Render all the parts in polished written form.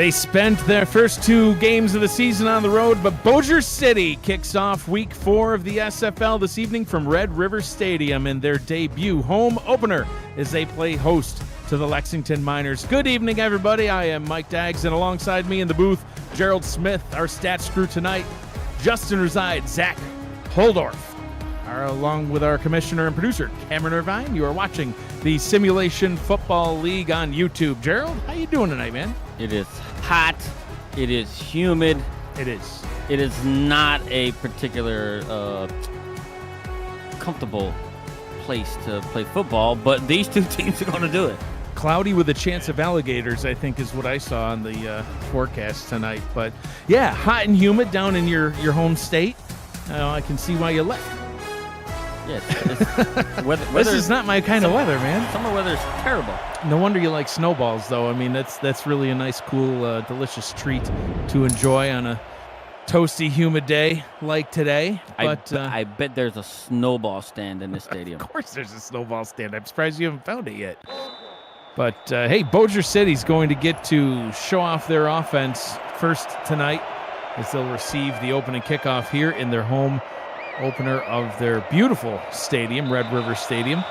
They spent their first 2 games of the season on the road, but Bossier City kicks off week 4 of the SFL this evening from Red River Stadium in their debut home opener as they play host to the Lexington Miners. Good evening, everybody. I am Mike Daggs, and alongside me in the booth, Gerald Smith, our stats crew tonight, Justin Reside, Zach Holdorf, along with our commissioner and producer, Cameron Irvine. You are watching the Simulation Football League on YouTube. Gerald, how you doing tonight, man? It is hot. It is humid. It is. It is not a particular comfortable place to play football, but these two teams are going to do it. Cloudy with a chance of alligators, I think, is what I saw on the forecast tonight. But, yeah, hot and humid down in your home state. I can see why you left. Yes, weather, this is not my kind of weather, man. Summer weather is terrible. No wonder you like snowballs, though. I mean, that's really a nice, cool, delicious treat to enjoy on a toasty, humid day like today. But I bet there's a snowball stand in this stadium. Of course there's a snowball stand. I'm surprised you haven't found it yet. But, hey, Bossier City's going to get to show off their offense first tonight as they'll receive the opening kickoff here in their home opener of their beautiful stadium, Red River Stadium,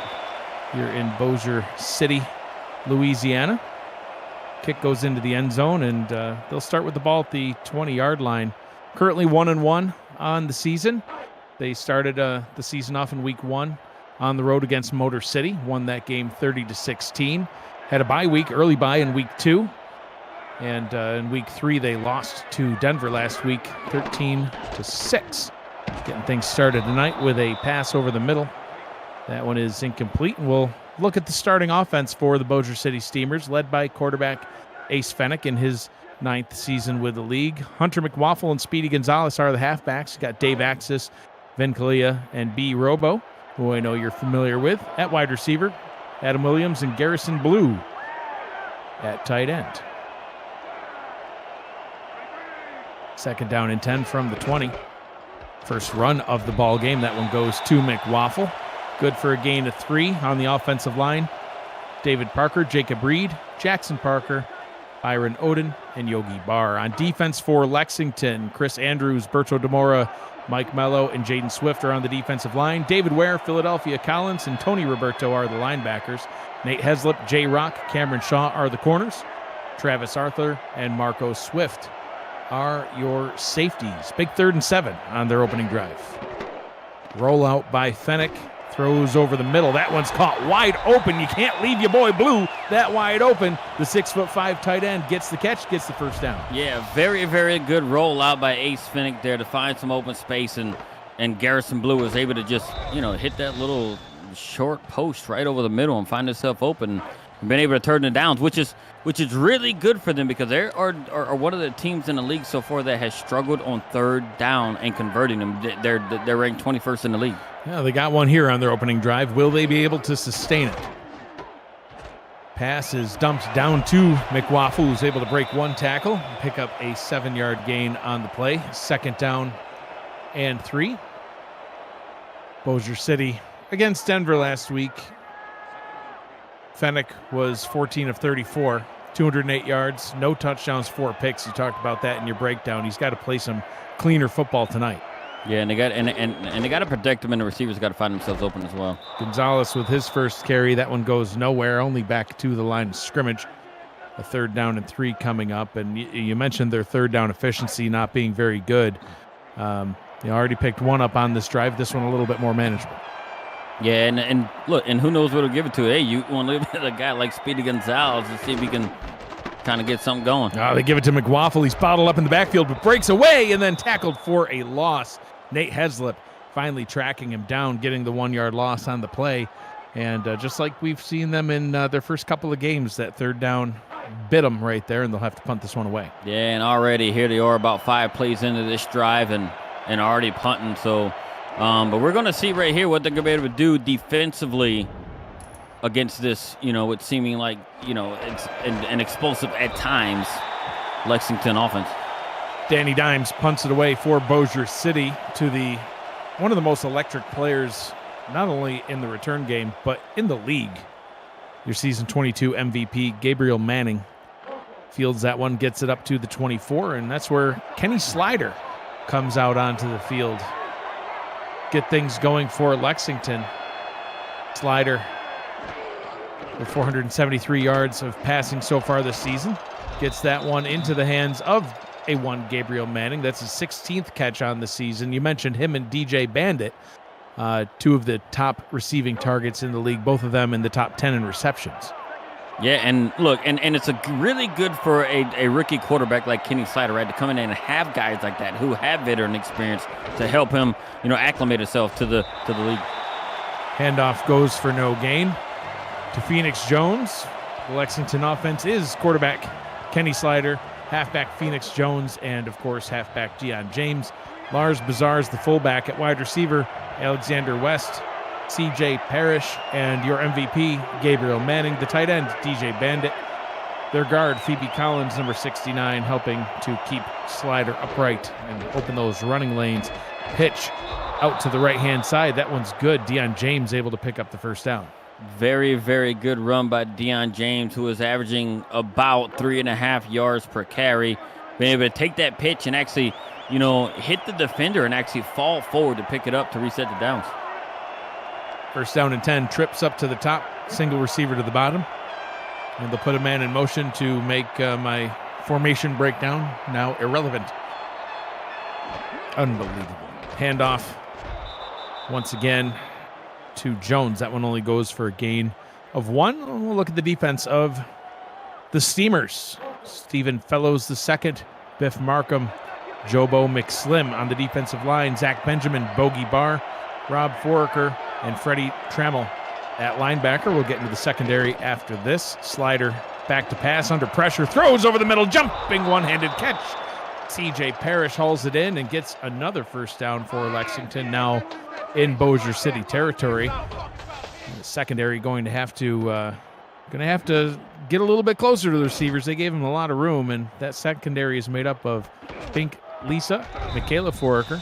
here in Bossier City, Louisiana. Kick goes into the end zone, and they'll start with the ball at the 20-yard line. Currently 1-1 on the season. They started the season off in week 1 on the road against Motor City, won that game 30-16. Had a bye week, early bye in week 2. And in week 3, they lost to Denver last week, 13-6. Getting things started tonight with a pass over the middle. That one is incomplete. And we'll look at the starting offense for the Bossier City Steamers, led by quarterback Ace Fennick in his 9th season with the league. Hunter McWaffle and Speedy Gonzalez are the halfbacks. You got Dave Axis, Vin Kalia, and B. Robo, who I know you're familiar with. At wide receiver, Adam Williams and Garrison Blue at tight end. Second down and 10 from the 20. First run of the ball game. That one goes to McWaffle. Good for a gain of 3 on the offensive line. David Parker, Jacob Reed, Jackson Parker, Byron Oden, and Yogi Barr. On defense for Lexington, Chris Andrews, Berto Demora, Mike Mello, and Jaden Swift are on the defensive line. David Ware, Philadelphia Collins, and Tony Roberto are the linebackers. Nate Heslip, Jay Rock, Cameron Shaw are the corners. Travis Arthur and Marco Swift are your safeties. Big 3rd and 7 on their opening drive. Rollout by Fennick. Throws over the middle. That one's caught wide open. You can't leave your boy Blue that wide open. The 6'5" tight end gets the catch, gets the first down. Yeah, very, very good rollout by Ace Fennick there to find some open space, and Garrison Blue was able to just, hit that little short post right over the middle and find himself open and been able to turn it down, which is really good for them because they are one of the teams in the league so far that has struggled on 3rd down and converting them. They're ranked 21st in the league. Yeah, they got one here on their opening drive. Will they be able to sustain it? Pass is dumped down to McWaffle, who's able to break 1 tackle and pick up a 7-yard gain on the play. 2nd down and 3. Bossier City against Denver last week. Fennick was 14 of 34, 208 yards, no touchdowns, 4 picks. You talked about that in your breakdown. He's got to play some cleaner football tonight. Yeah, and they got to protect him, and the receivers got to find themselves open as well. Gonzalez with his first carry. That one goes nowhere, only back to the line of scrimmage. A 3rd down and 3 coming up, and you mentioned their 3rd down efficiency not being very good. They already picked 1 up on this drive. This one a little bit more manageable. Yeah, and look, and who knows what he'll give it to. Hey, you want to look at a guy like Speedy Gonzalez and see if he can kind of get something going. They give it to McWaffle. He's bottled up in the backfield, but breaks away and then tackled for a loss. Nate Heslip finally tracking him down, getting the 1-yard loss on the play. And just like we've seen them in their first couple of games, that 3rd down bit them right there, and they'll have to punt this one away. Yeah, and already here they are about 5 plays into this drive and already punting, so... but we're going to see right here what they're going to be able to do defensively against this, it's seeming like, it's an explosive at times Lexington offense. Danny Dimes punts it away for Bossier City to one of the most electric players, not only in the return game, but in the league. Your season 22 MVP, Gabriel Manning, Fields that one, gets it up to the 24, and that's where Kenny Slider comes out onto the field. Get things going for Lexington. Slider with 473 yards of passing so far this season. Gets that one into the hands of A1 Gabriel Manning. That's his 16th catch on the season. You mentioned him and DJ Bandit, two of the top receiving targets in the league, both of them in the top 10 in receptions. Yeah, and look, and it's really good for a rookie quarterback like Kenny Slider, right, to come in and have guys like that who have veteran experience to help him, acclimate himself to the league. Handoff goes for no gain to Phoenix Jones. The Lexington offense is quarterback Kenny Slider, halfback Phoenix Jones, and, of course, halfback Deion James. Lars Bazar's the fullback. At wide receiver, Alexander West, C.J. Parrish, and your MVP, Gabriel Manning. The tight end, DJ Bandit. Their guard, Phoebe Collins, number 69, helping to keep Slider upright and open those running lanes. Pitch out to the right-hand side. That one's good. Deion James able to pick up the first down. Very, very good run by Deion James, who is averaging about 3.5 yards per carry. Being able to take that pitch and actually, hit the defender and actually fall forward to pick it up to reset the downs. First down and 10, trips up to the top, single receiver to the bottom. And they'll put a man in motion to make my formation breakdown now irrelevant. Unbelievable. Handoff once again to Jones. That one only goes for a gain of 1. We'll look at the defense of the Steamers. Stephen Fellows II, Biff Markham, Jobo McSlim on the defensive line. Zach Benjamin, Bogey Barr, Rob Foraker, and Freddie Trammell at linebacker. We'll get into the secondary after this. Slider back to pass under pressure, throws over the middle, jumping one-handed catch. C.J. Parrish hauls it in and gets another first down for Lexington, now in Bossier City territory. The secondary going to have to get a little bit closer to the receivers. They gave him a lot of room, and that secondary is made up of Pink Lisa, Michaela Foraker,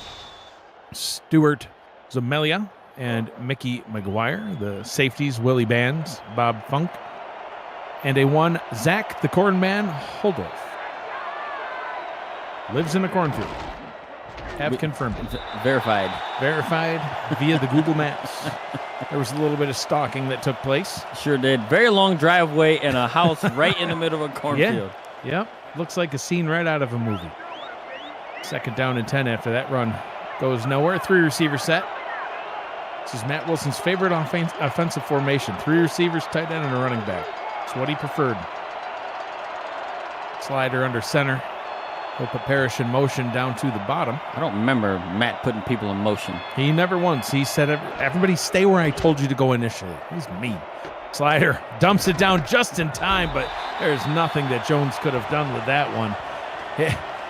Stuart Zamelia, and Mickey McGuire. The safeties, Willie Bands, Bob Funk, and a one, Zach the Cornman Holdorf. Lives in a cornfield. Have confirmed it. Verified via the Google Maps. There was a little bit of stalking that took place. Sure did. Very long driveway and a house right in the middle of a cornfield. Yep. Looks like a scene right out of a movie. Second down and 10 after that run goes nowhere. 3 receiver set. This is Matt Wilson's favorite offensive formation. 3 receivers, tight end, and a running back. It's what he preferred. Slider under center. He'll put Parrish in motion down to the bottom. I don't remember Matt putting people in motion. He never once. He said, everybody stay where I told you to go initially. He's mean. Slider dumps it down just in time, but there's nothing that Jones could have done with that one.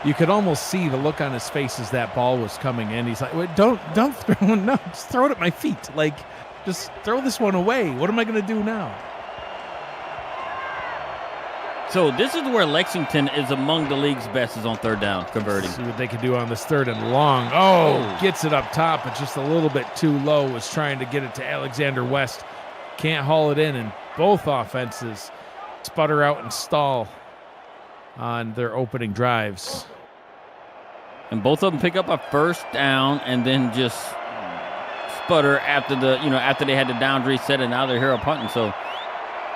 You could almost see the look on his face as that ball was coming in. He's like, wait, don't throw it. No, just throw it at my feet. Like, just throw this one away. What am I going to do now? So this is where Lexington is among the league's best, is on third down, converting. See what they can do on this third and long. Oh, gets it up top, but just a little bit too low. Was trying to get it to Alexander West. Can't haul it in, and both offenses sputter out and stall on their opening drives. And both of them pick up a first down and then just sputter after they had the down reset, and now they're here punting. So,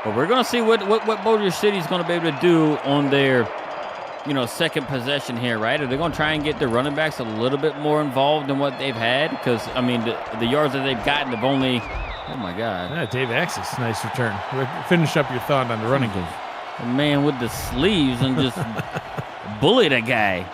but we're going to see what Bossier City is going to be able to do on their, second possession here, right? Are they going to try and get their running backs a little bit more involved than what they've had? Because, the yards that they've gotten have only, oh, my God. Yeah, Dave Axis, nice return. Finish up your thought on the running game. The man with the sleeves and just bullied a guy.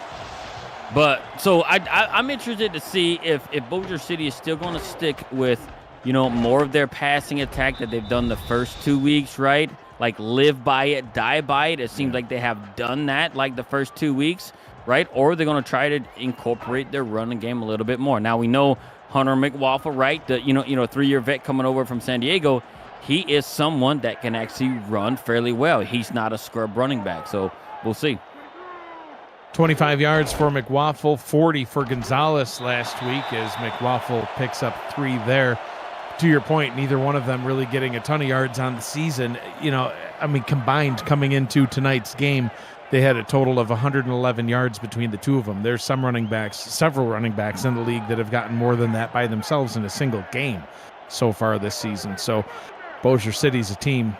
But, so I'm interested to see if Bossier City is still going to stick with, more of their passing attack that they've done the first 2 weeks, right? Like, live by it, die by it. It seems like they have done that, like, the first 2 weeks, right? Or they're going to try to incorporate their running game a little bit more. Now, we know Hunter McWaffle, right? The 3-year vet coming over from San Diego. He is someone that can actually run fairly well. He's not a scrub running back, so we'll see. 25 yards for McWaffle, 40 for Gonzalez last week as McWaffle picks up 3 there. To your point, neither one of them really getting a ton of yards on the season. Combined coming into tonight's game, they had a total of 111 yards between the two of them. There's several running backs in the league that have gotten more than that by themselves in a single game so far this season. So Bossier City's a team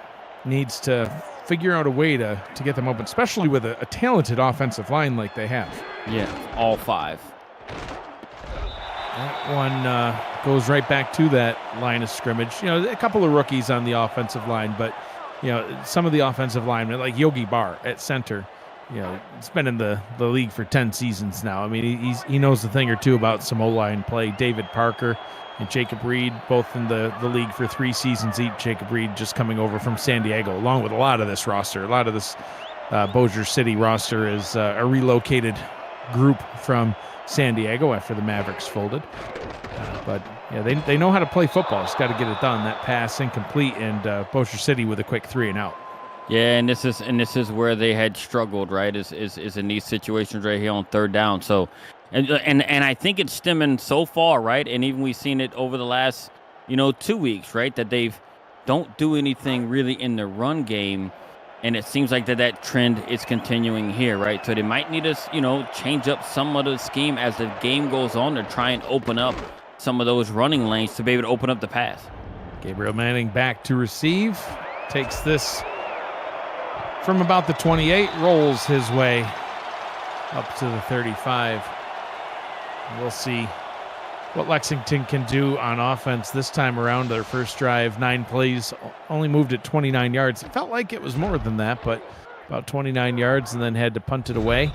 needs to figure out a way to get them open, especially with a talented offensive line like they have. Yeah, all 5. That one goes right back to that line of scrimmage. A couple of rookies on the offensive line, but some of the offensive linemen, like Yogi Barr at center, he's been in the league for 10 seasons now. I mean, he knows a thing or two about some O-line play. David Parker and Jacob Reed, both in the league for 3 seasons each. Jacob Reed just coming over from San Diego, along with a lot of this roster. A lot of this Bossier City roster is a relocated group from San Diego after the Mavericks folded. But they know how to play football. Just got to get it done. That pass incomplete, and Bossier City with a quick 3 and out. Yeah, and this is where they had struggled, right? Is in these situations right here on 3rd down. So, and I think it's stemming so far, right? And even we've seen it over the last 2 weeks, right? That they've don't do anything really in the run game. And it seems like that trend is continuing here, right? So they might need to, change up some of the scheme as the game goes on to try and open up some of those running lanes to be able to open up the pass. Gabriel Manning back to receive. Takes this from about the 28, rolls his way up to the 35. We'll see what Lexington can do on offense this time around. Their first drive, 9 plays, only moved at 29 yards. It felt like it was more than that, but about 29 yards, and then had to punt it away.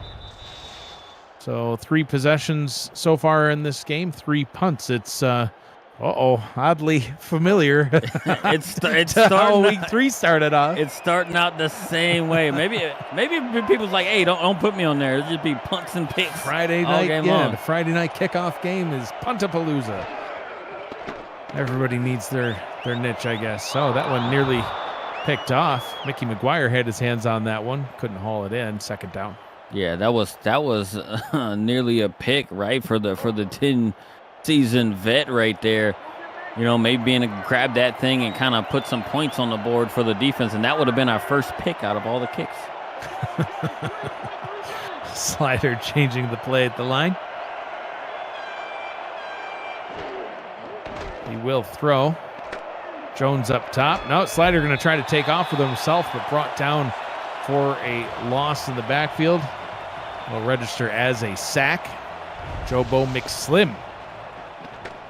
So 3 possessions so far in this game, 3 punts. It's oddly familiar. it's how week 3 started off. It's starting out the same way. Maybe people's like, hey, don't put me on there. It'll just be punts and picks. Friday night, the Friday night kickoff game is Puntapalooza. Everybody needs their niche, I guess. So that one nearly picked off. Mickey McGuire had his hands on that one, couldn't haul it in. 2nd down. Yeah, that was nearly a pick, right, for the 10-season vet right there. Maybe being able to grab that thing and kind of put some points on the board for the defense, and that would have been our first pick out of all the kicks. Slider changing the play at the line. He will throw. Jones up top. No, Slider going to try to take off with himself, but brought down for a loss in the backfield. Will register as a sack. Jobo McSlim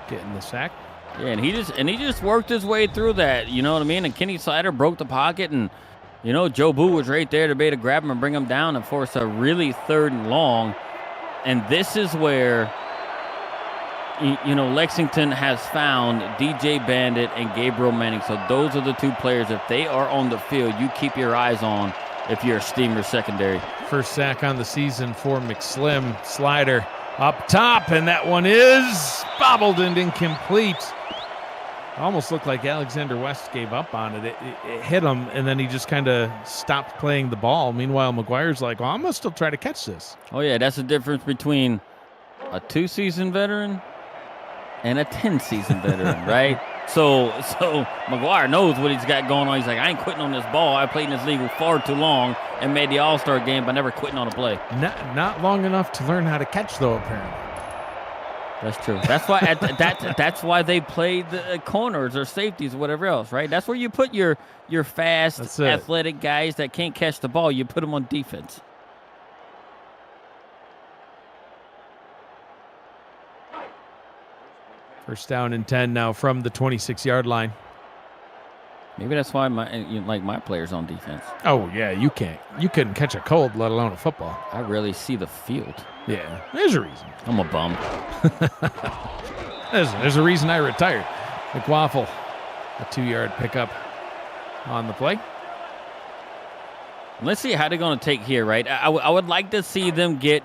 getting the sack. Yeah, and he just worked his way through that. You know what I mean? And Kenny Slider broke the pocket, and Joe Boo was right there to be able to grab him and bring him down and force a really 3rd and long. And this is where Lexington has found DJ Bandit and Gabriel Manning. So those are the 2 players. If they are on the field, you keep your eyes on if you're a Steamer secondary. First sack on the season for McSlim. Slider up top, and that one is bobbled and incomplete. Almost looked like Alexander West gave up on it. It hit him, and then he just kind of stopped playing the ball. Meanwhile, McGuire's like, well, I'm going to still try to catch this. Oh, yeah, that's the difference between a 2-season veteran and a 10-season veteran, right? So McGuire knows what he's got going on. He's like, I ain't quitting on this ball. I played in this league for far too long and made the All-Star game by never quitting on a play. Not long enough to learn how to catch, though, apparently. That's true. That's why that's why they played the corners or safeties or whatever else, right? That's where you put your fast, athletic guys that can't catch the ball. You put them on defense. First down and 10 now from the 26-yard line. Maybe that's why my players on defense. Oh, yeah, you couldn't catch a cold, let alone a football. I rarely see the field. Yeah, there's a reason. I'm a bum. There's a reason I retired. McWaffle, a 2-yard pickup on the play. Let's see how they're going to take here, right? I would like to see them get,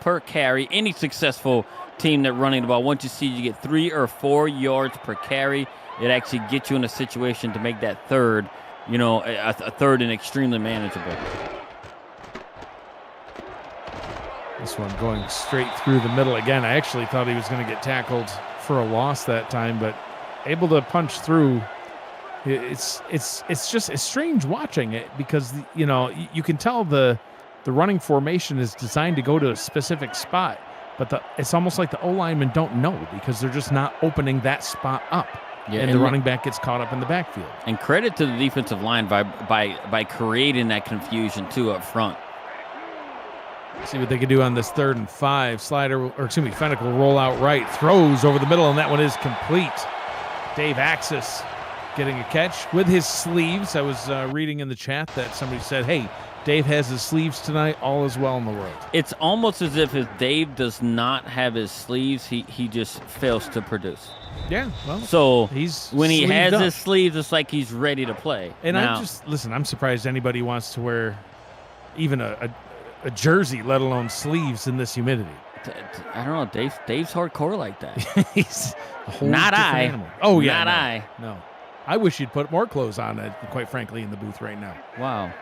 per carry, any successful team that running the ball. Once you get 3 or 4 yards per carry, it actually gets you in a situation to make that third, a 3rd and extremely manageable. This one going straight through the middle again. I actually thought he was going to get tackled for a loss that time, but able to punch through. It's strange watching it because you can tell the the running formation is designed to go to a specific spot, but it's almost like the O-linemen don't know because they're just not opening that spot up. Yeah, and the running back gets caught up in the backfield. And credit to the defensive line by creating that confusion, too, up front. See what they can do on this 3rd and 5. Fennick will roll out right, throws over the middle, and that one is complete. Dave Axis getting a catch with his sleeves. I was reading in the chat that somebody said, hey, Dave has his sleeves tonight. All is well in the world. It's almost as if Dave does not have his sleeves. He just fails to produce. Yeah, well, so he's when he has his sleeves, it's like he's ready to play. And now, I'm surprised anybody wants to wear even a jersey, let alone sleeves in this humidity. I don't know. Dave's hardcore like that. He's a whole not I. Animal. Oh yeah, not I. No, I wish you'd put more clothes on. Quite frankly, in the booth right now. Wow.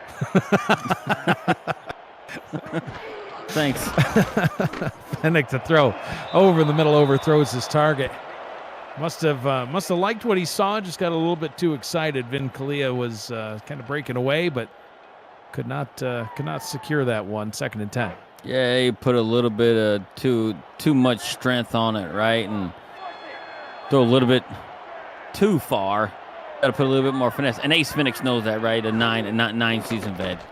Thanks. Fennick to throw over the middle, overthrows his target. Must have liked what he saw. Just got a little bit too excited. Vin Kalia was kind of breaking away, but could not secure that one. 2nd and 10. Yeah, he put a little bit of too much strength on it, right, and throw a little bit too far. Got to put a little bit more finesse. And Ace Fennick knows that, right? A 9-season vet.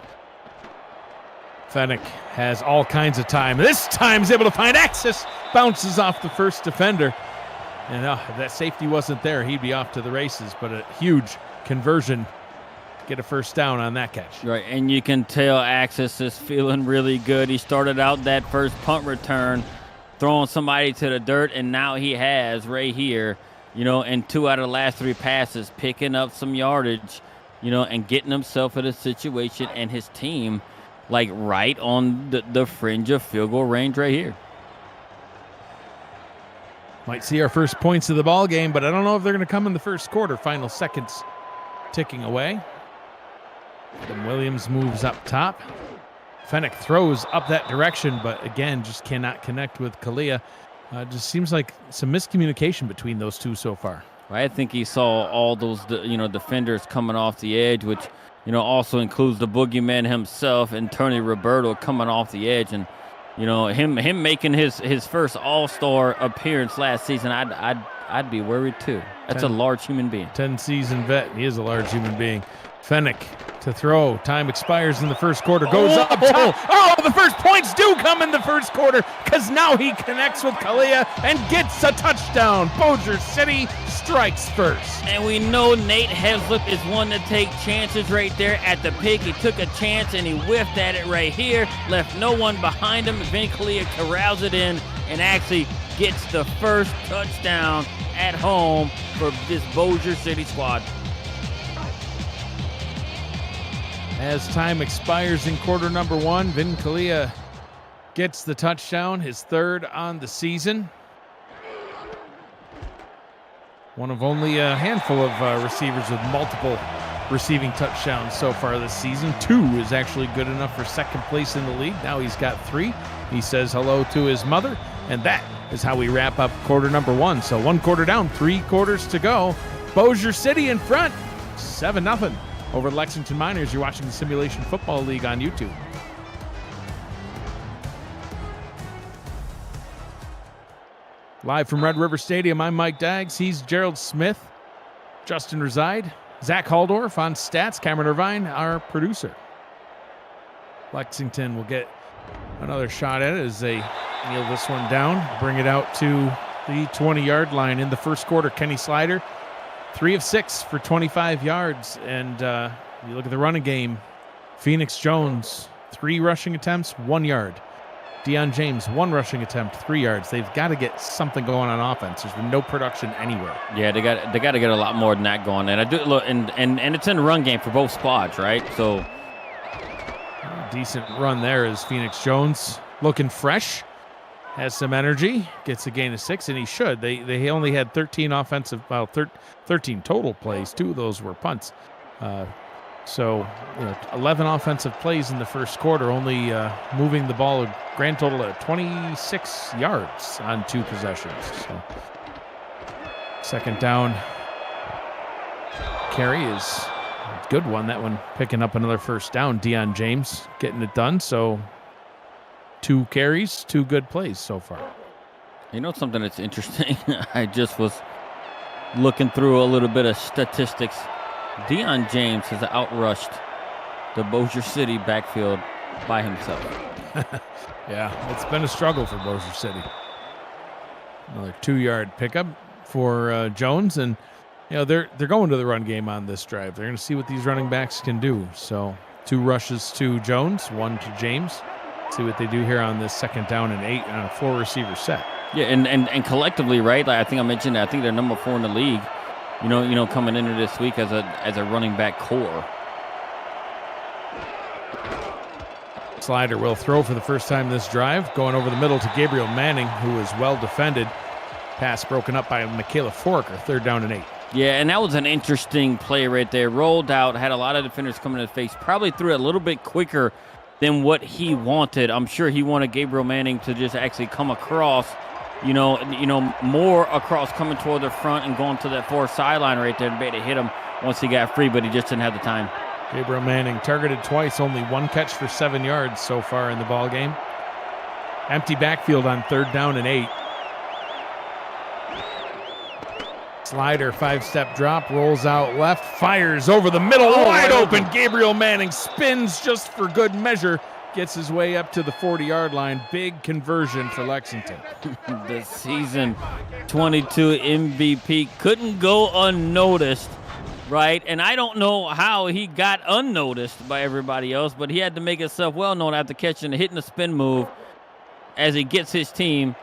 Fennick has all kinds of time. This time he's able to find access. Bounces off the first defender. And if that safety wasn't there, he'd be off to the races. But a huge conversion to get a first down on that catch. Right, and you can tell Axis is feeling really good. He started out that first punt return throwing somebody to the dirt, and now he has right here, and 2 out of the last 3 passes, picking up some yardage, and getting himself in a situation and his team, like right on the fringe of field goal range right here. Might see our first points of the ball game, but I don't know if they're going to come in the first quarter. Final seconds ticking away. Adam Williams moves up top. Fennick throws up that direction, but again, just cannot connect with Kalia. Just seems like some miscommunication between those two so far. I think he saw all those, defenders coming off the edge, which, also includes the boogeyman himself and Tony Roberto coming off the edge, and him making his first All-Star appearance last season. I'd be worried too. That's a large human being. 10-season vet. He is a large human being. Fennick to throw. Time expires in the first quarter. Goes up top. Oh, the first points do come in the first quarter because now he connects with Kalia and gets a touchdown. Bossier City strikes first. And we know Nate Heslip is one to take chances right there at the pick. He took a chance and he whiffed at it right here. Left no one behind him. Vin Kalia corrals it in and actually gets the first touchdown at home for this Bossier City squad. As time expires in quarter number 1, Vin Kalia gets the touchdown, his 3rd on the season. One of only a handful of receivers with multiple receiving touchdowns so far this season. 2 is actually good enough for 2nd place in the league. Now he's got 3. He says hello to his mother, and that is how we wrap up quarter number 1. So 1 quarter down, 3 quarters to go. Bossier City in front, 7-0. Over Lexington Miners. You're watching the Simulation Football League on YouTube. Live from Red River Stadium, I'm Mike Daggs. He's Gerald Smith, Justin Reside, Zach Haldorf on stats, Cameron Irvine, our producer. Lexington will get another shot at it as they kneel this one down, bring it out to the 20-yard line in the first quarter. Kenny Slider, 3 of 6 for 25 yards. And you look at the running game, Phoenix Jones, 3 rushing attempts, 1 yard. Deion James, 1 rushing attempt, 3 yards. They've got to get something going on offense. There's been no production anywhere. Yeah, they got to get a lot more than that going. And I do look, and it's in the run game for both squads, right? So decent run there as Phoenix Jones looking fresh. Has some energy, gets a gain of 6, and he should. They only had 13 13 total plays. 2 of those were punts. So 11 offensive plays in the first quarter, only moving the ball a grand total of 26 yards on 2 possessions. So 2nd down carry is Good one. That one picking up another first down. Deion James getting it done. So 2 carries, 2 good plays so far. You know something that's interesting? I just was looking through a little bit of statistics. Deion James has outrushed the Bossier City backfield by himself. Yeah, it's been a struggle for Bossier City. Another 2-yard pickup for Jones, and they're going to the run game on this drive. They're going to see what these running backs can do. So 2 rushes to Jones, 1 to James. See what they do here on this 2nd down and 8 on a 4-receiver set. Yeah, and collectively, right? Like I think I mentioned, I think they're number 4 in the league. Coming into this week as a running back core. Slider will throw for the first time this drive, going over the middle to Gabriel Manning, who is well defended. Pass broken up by Michaela Foraker, 3rd down and 8. Yeah, and that was an interesting play right there. Rolled out, had a lot of defenders coming in the face. Probably threw it a little bit quicker than what he wanted. I'm sure he wanted Gabriel Manning to just actually come across, more across, coming toward the front and going to that 4 sideline right there and be able to hit him once he got free, but he just didn't have the time. Gabriel Manning targeted twice, only 1 catch for 7 yards so far in the ball game. Empty backfield on 3rd down and 8. Slider, 5-step drop, rolls out left, fires over the middle, wide open. Gabriel Manning spins just for good measure, gets his way up to the 40-yard line. Big conversion for Lexington. The season 22 MVP couldn't go unnoticed, right? And I don't know how he got unnoticed by everybody else, but he had to make himself well known after catching and hitting a spin move as he gets his team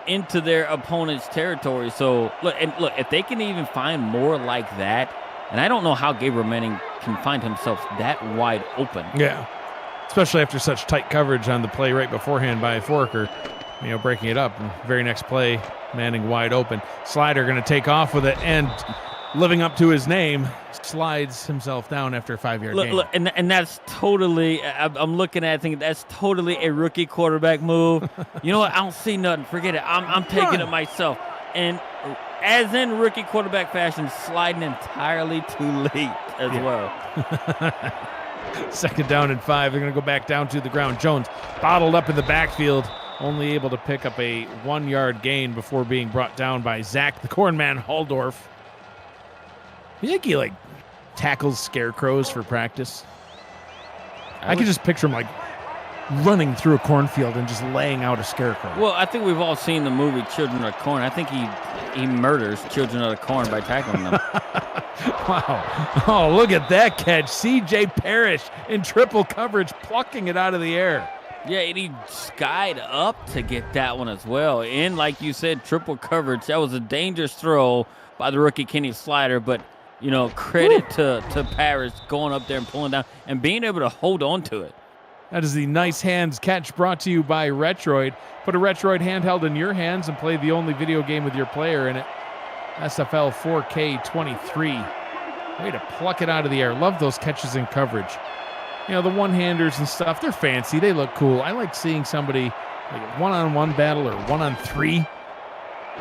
into their opponent's territory. So look, if they can even find more like that, and I don't know how Gabriel Manning can find himself that wide open. Yeah, especially after such tight coverage on the play right beforehand by Foraker, breaking it up. And very next play, Manning wide open. Slider going to take off with it, and living up to his name, slides himself down after a 5-yard gain. Look, and that's totally, I'm looking at it thinking that's totally a rookie quarterback move. You know what? I don't see nothing. Forget it. I'm taking it myself. And as in rookie quarterback fashion, sliding entirely too late as well. 2nd down and 5. They're going to go back down to the ground. Jones bottled up in the backfield, only able to pick up a 1-yard gain before being brought down by Zach the Cornman Halldorf. You think he tackles scarecrows for practice? I could just picture him running through a cornfield and just laying out a scarecrow. Well, I think we've all seen the movie Children of the Corn. I think he murders Children of the Corn by tackling them. Wow. Oh, look at that catch. C.J. Parrish in triple coverage, plucking it out of the air. Yeah, and he skied up to get that one as well. And like you said, triple coverage. That was a dangerous throw by the rookie Kenny Slider, but credit to Parrish going up there and pulling down and being able to hold on to it. That is the Nice Hands catch brought to you by Retroid. Put a Retroid handheld in your hands and play the only video game with your player in it. SFL 4K 23. Way to pluck it out of the air. Love those catches in coverage. The one-handers and stuff, they're fancy. They look cool. I like seeing somebody a one-on-one battle or 1-on-3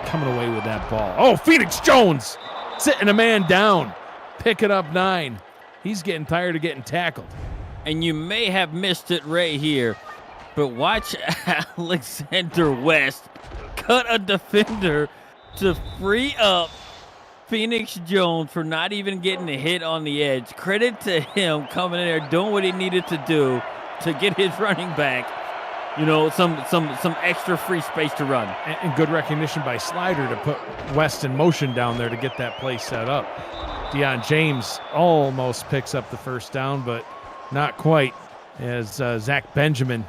coming away with that ball. Oh, Phoenix Jones sitting a man down. Pick it up 9. He's getting tired of getting tackled. And you may have missed it right here, but watch Alexander West cut a defender to free up Phoenix Jones for not even getting a hit on the edge. Credit to him coming in there, doing what he needed to do to get his running back, some extra free space to run. And good recognition by Slider to put West in motion down there to get that play set up. Deion James almost picks up the first down, but not quite, as Zach Benjamin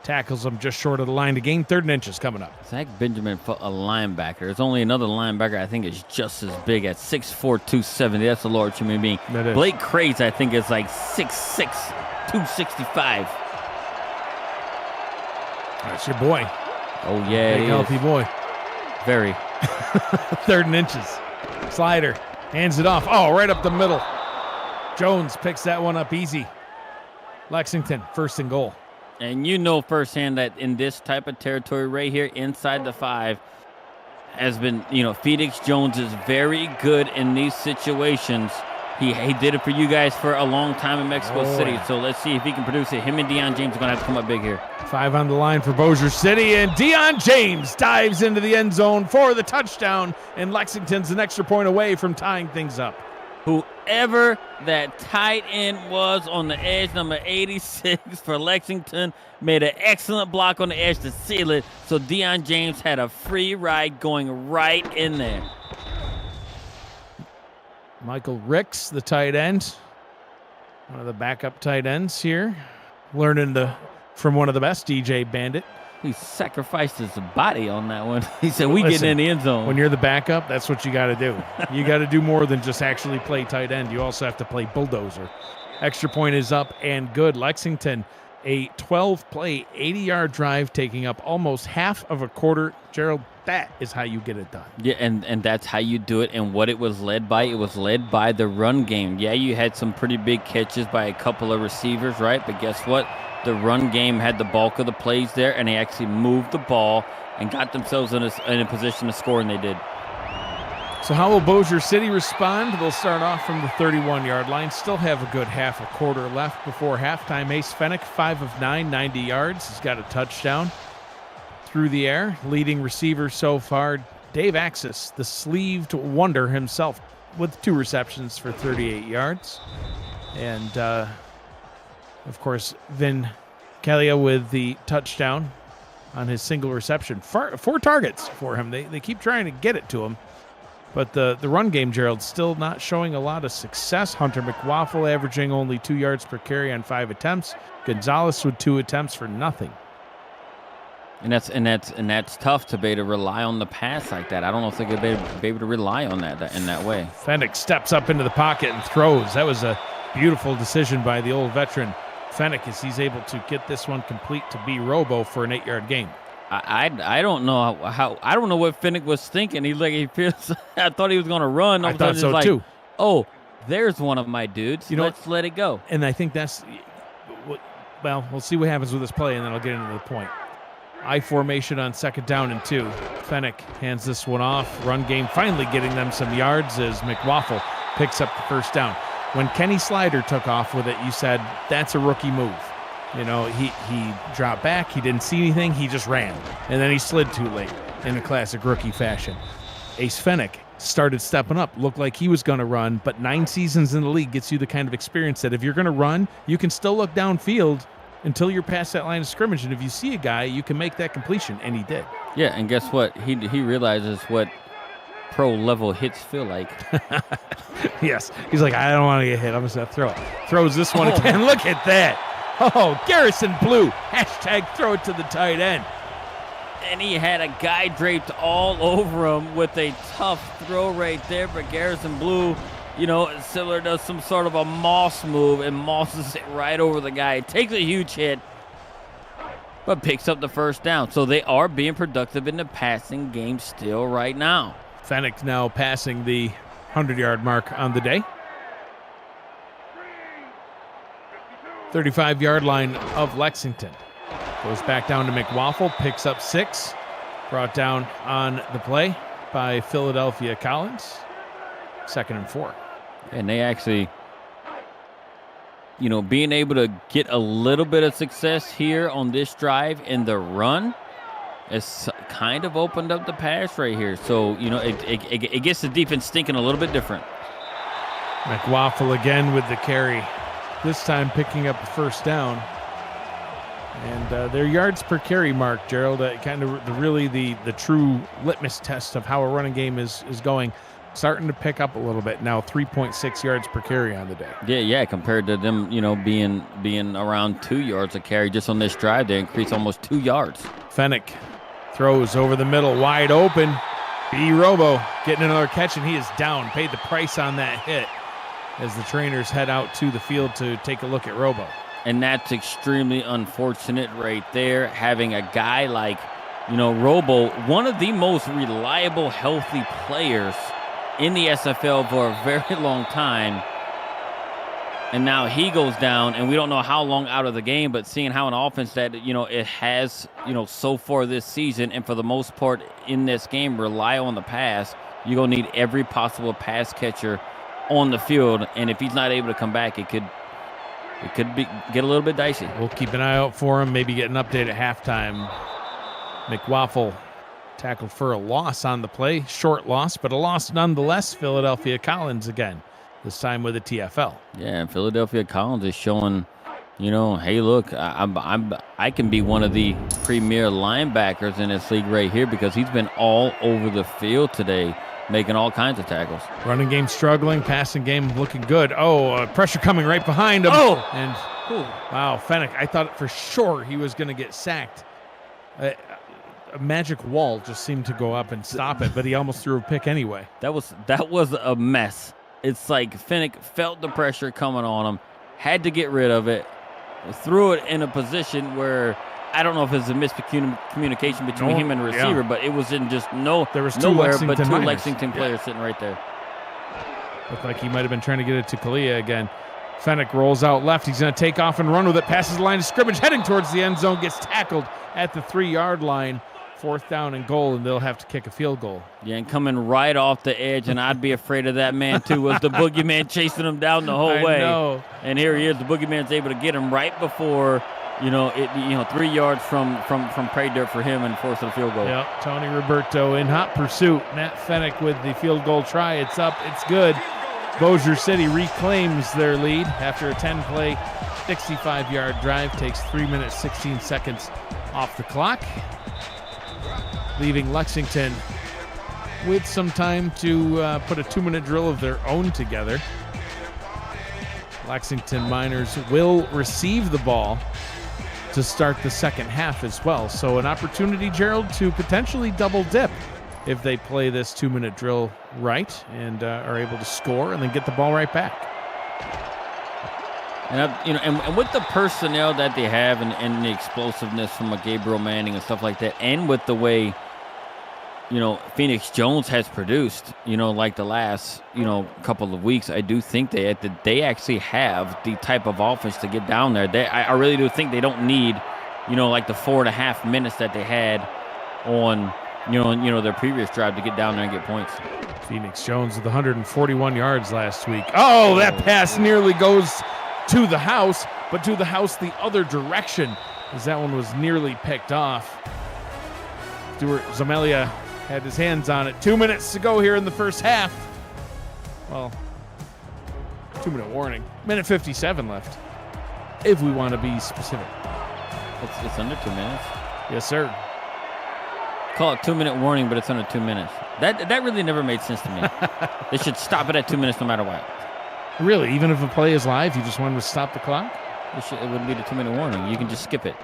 tackles him just short of the line to gain. 3rd and inches coming up. Zach Benjamin for a linebacker. There's only another linebacker I think is just as big at 6'4", 270. That's a large human being. That is. Blake Craze I think is 6'6", 265. That's your boy. Oh, yeah, big healthy boy. Very. 3rd and inches. Slider hands it off. Oh, right up the middle. Jones picks that one up easy. Lexington, 1st and goal. And firsthand that in this type of territory right here inside the 5 has been, Phoenix Jones is very good in these situations. He did it for you guys for a long time in Mexico City. So let's see if he can produce it. Him and Deion James are going to have to come up big here. 5 on the line for Bossier City, and Deion James dives into the end zone for the touchdown, and Lexington's an extra point away from tying things up. Whoever that tight end was on the edge, number 86 for Lexington, made an excellent block on the edge to seal it. So Deion James had a free ride going right in there. Michael Ricks, the tight end, one of the backup tight ends here, learning from one of the best, DJ Bandit. He sacrificed his body on that one. He said, we getting in the end zone. When you're the backup, that's what you got to do. You got to do more than just actually play tight end. You also have to play bulldozer. Extra point is up and good. Lexington, a 12-play, 80-yard drive taking up almost half of a quarter. Gerald, that is how you get it done. Yeah, and that's how you do it. And what it was led by the run game. Yeah, you had some pretty big catches by a couple of receivers, right? But guess what? The run game had the bulk of the plays there, and they actually moved the ball and got themselves in a position to score, and they did. So how will Bossier City respond? They'll start off from the 31-yard line. Still have a good half a quarter left before halftime. Ace Fennick, 5 of 9, 90 yards. He's got a touchdown through the air. Leading receiver so far, Dave Axis, the sleeved wonder himself, with 2 receptions for 38 yards. And, of course, Vin Kalia with the touchdown on his single reception. 4 targets for him. They keep trying to get it to him. But the run game, Gerald, still not showing a lot of success. Hunter McWaffle averaging only 2 yards per carry on 5 attempts. Gonzalez with 2 attempts for nothing. And that's tough to be able to rely on the pass like that. I don't know if they could be able to rely on that in that way. Fennick steps up into the pocket and throws. That was a beautiful decision by the old veteran Fennick, as he's able to get this one complete to be Robo for an 8-yard gain. I don't know how I don't know what Fennick was thinking. He feels. I thought he was going to run. I thought so too. Oh, there's one of my dudes. Let's let it go. And I think that's, well, we'll see what happens with this play, and then I'll get into the point. I formation on 2nd down and 2. Fennick hands this one off. Run game finally getting them some yards as McWaffle picks up the 1st down. When Kenny Slider took off with it, you said, that's a rookie move. He dropped back. He didn't see anything. He just ran. And then he slid too late in a classic rookie fashion. Ace Fennick started stepping up. Looked like he was going to run, but 9 seasons in the league gets you the kind of experience that if you're going to run, you can still look downfield until you're past that line of scrimmage. And if you see a guy, you can make that completion. And he did. Yeah, and guess what? He realizes what pro-level hits feel like. Yes. He's like, I don't want to get hit. I'm just going to throw it. Throws this one again. Look at that. Oh, Garrison Blue. Hashtag throw it to the tight end. And he had a guy draped all over him with a tough throw right there. But Garrison Blue, similar to some sort of a moss move and mosses it right over the guy. Takes a huge hit, but picks up the 1st down. So they are being productive in the passing game still right now. Fennick now passing the 100-yard mark on the day. 35-yard line of Lexington. Goes back down to McWaffle, picks up 6. Brought down on the play by Philadelphia Collins. 2nd and 4. And they actually, being able to get a little bit of success here on this drive in the run, it's kind of opened up the pass right here. So, it gets the defense thinking a little bit different. McWaffle again with the carry. This time picking up a 1st down. And their yards per carry mark, Gerald, kind of the true litmus test of how a running game is going, starting to pick up a little bit now. 3.6 yards per carry on the day. Yeah, compared to them, being around 2 yards a carry just on this drive, they increased almost 2 yards. Fennick throws over the middle, wide open. B. Robo getting another catch, and he is down. Paid the price on that hit as the trainers head out to the field to take a look at Robo. And that's extremely unfortunate right there, having a guy like, Robo, one of the most reliable, healthy players in the SFL for a very long time. And now he goes down, and we don't know how long out of the game, but seeing how an offense that, it has, so far this season, and for the most part in this game, rely on the pass, you're going to need every possible pass catcher on the field, and if he's not able to come back, it could get a little bit dicey. We'll keep an eye out for him. Maybe get an update at halftime. McWaffle tackled for a loss on the play. Short loss, but a loss nonetheless. Philadelphia Collins again, this time with a TFL. Yeah, and Philadelphia Collins is showing, hey, look, I can be one of the premier linebackers in this league right here because he's been all over the field today, making all kinds of tackles. Running game struggling, passing game looking good. Pressure coming right behind him. And wow, Fennec, I thought for sure he was going to get sacked. A magic wall just seemed to go up and stop it, but he almost threw a pick anyway. That was a mess. It's like Fennec felt the pressure coming on him, had to get rid of it, threw it in a position where I don't know if it's a miscommunication between him and the receiver, but it was in just there was nowhere but two Lexington players sitting right there. Looked like he might have been trying to get it to Kalia again. Fennec rolls out left. He's going to take off and run with it, passes the line of scrimmage, heading towards the end zone, gets tackled at the 3-yard line. 4th down and goal, and they'll have to kick a field goal. Yeah, and coming right off the edge, and I'd be afraid of that man too, was the boogeyman chasing him down the whole way. Know. And here he is. The boogeyman's able to get him right before, 3 yards from pay dirt for him and force a field goal. Yep, Tony Roberto in hot pursuit. Matt Fennec with the field goal try. It's up, it's good. Bossier City reclaims their lead after a 10-play, 65-yard drive. Takes 3 minutes, 16 seconds off the clock, leaving Lexington with some time to put a 2-minute drill of their own together. Lexington Miners will receive the ball to start the second half as well. So an opportunity, Gerald, to potentially double dip if they play this 2-minute drill right and are able to score and then get the ball right back. And with the personnel that they have and the explosiveness from a Gabriel Manning and stuff like that, and with the way, Phoenix Jones has produced, like the last, couple of weeks, I do think they actually have the type of offense to get down there. I really do think they don't need, like the 4.5 minutes that they had on, their previous drive to get down there and get points. Phoenix Jones with 141 yards last week. Oh, that pass nearly goes to the house, but to the house the other direction, as that one was nearly picked off. Stuart Zamelia had his hands on it. 2 minutes to go here in the first half. Well, 2-minute warning. Minute 57 left, if we want to be specific. It's under 2 minutes. Yes, sir. Call it 2-minute warning, but it's under 2 minutes. That really never made sense to me. They should stop it at 2 minutes no matter what. Really? Even if a play is live, you just wanted to stop the clock? It wouldn't be the 2-minute warning. You can just skip it.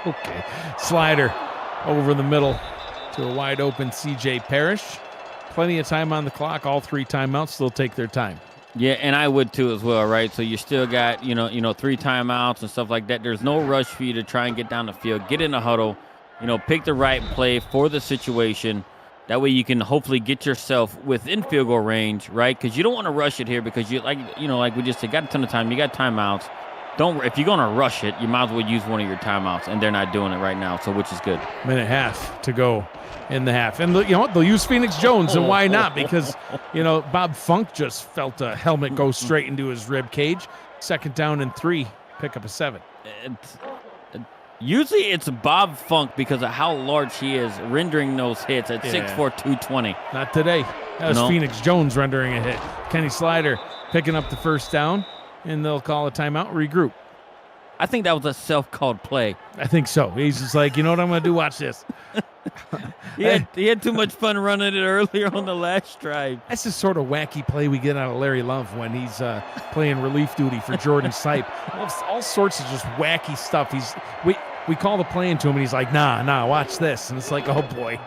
Okay. Slider over the middle to a wide open C.J. Parrish. Plenty of time on the clock. All 3 timeouts. They'll take their time. Yeah, and I would too as well, right? So you still got, 3 timeouts and stuff like that. There's no rush for you to try and get down the field. Get in the huddle. Pick the right play for the situation. That way you can hopefully get yourself within field goal range, right? Because you don't want to rush it here because like we just said, got a ton of time. You got timeouts. If you're going to rush it, you might as well use one of your timeouts, and they're not doing it right now, so which is good. Minute half to go in the half. And you know what? They'll use Phoenix Jones, and why not? Because, Bob Funk just felt a helmet go straight into his rib cage. 2nd down and 3, pick up a 7. Usually it's Bob Funk because of how large he is, rendering those hits at 6'4", 220. Not today. That was Phoenix Jones rendering a hit. Kenny Slider picking up the 1st down, and they'll call a timeout, regroup. I think that was a self-called play. I think so. He's just like, you know what I'm going to do? Watch this. He had too much fun running it earlier on the last drive. That's the sort of wacky play we get out of Larry Love when he's playing relief duty for Jordan Sipe. All sorts of just wacky stuff. We call the play into him, and he's like, nah, watch this. And it's like, oh, boy.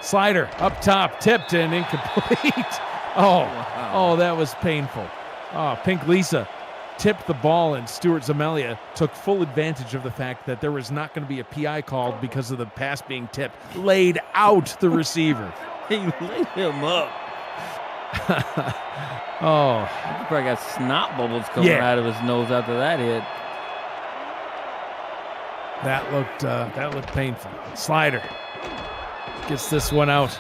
Slider up top, tipped and incomplete. Oh, that was painful. Oh, Pink Lisa tipped the ball, and Stuart Zamelia took full advantage of the fact that there was not going to be a PI called because of the pass being tipped. Laid out the receiver. He laid him up. Oh. He probably got snot bubbles coming out of his nose after that hit. That looked painful. Slider gets this one out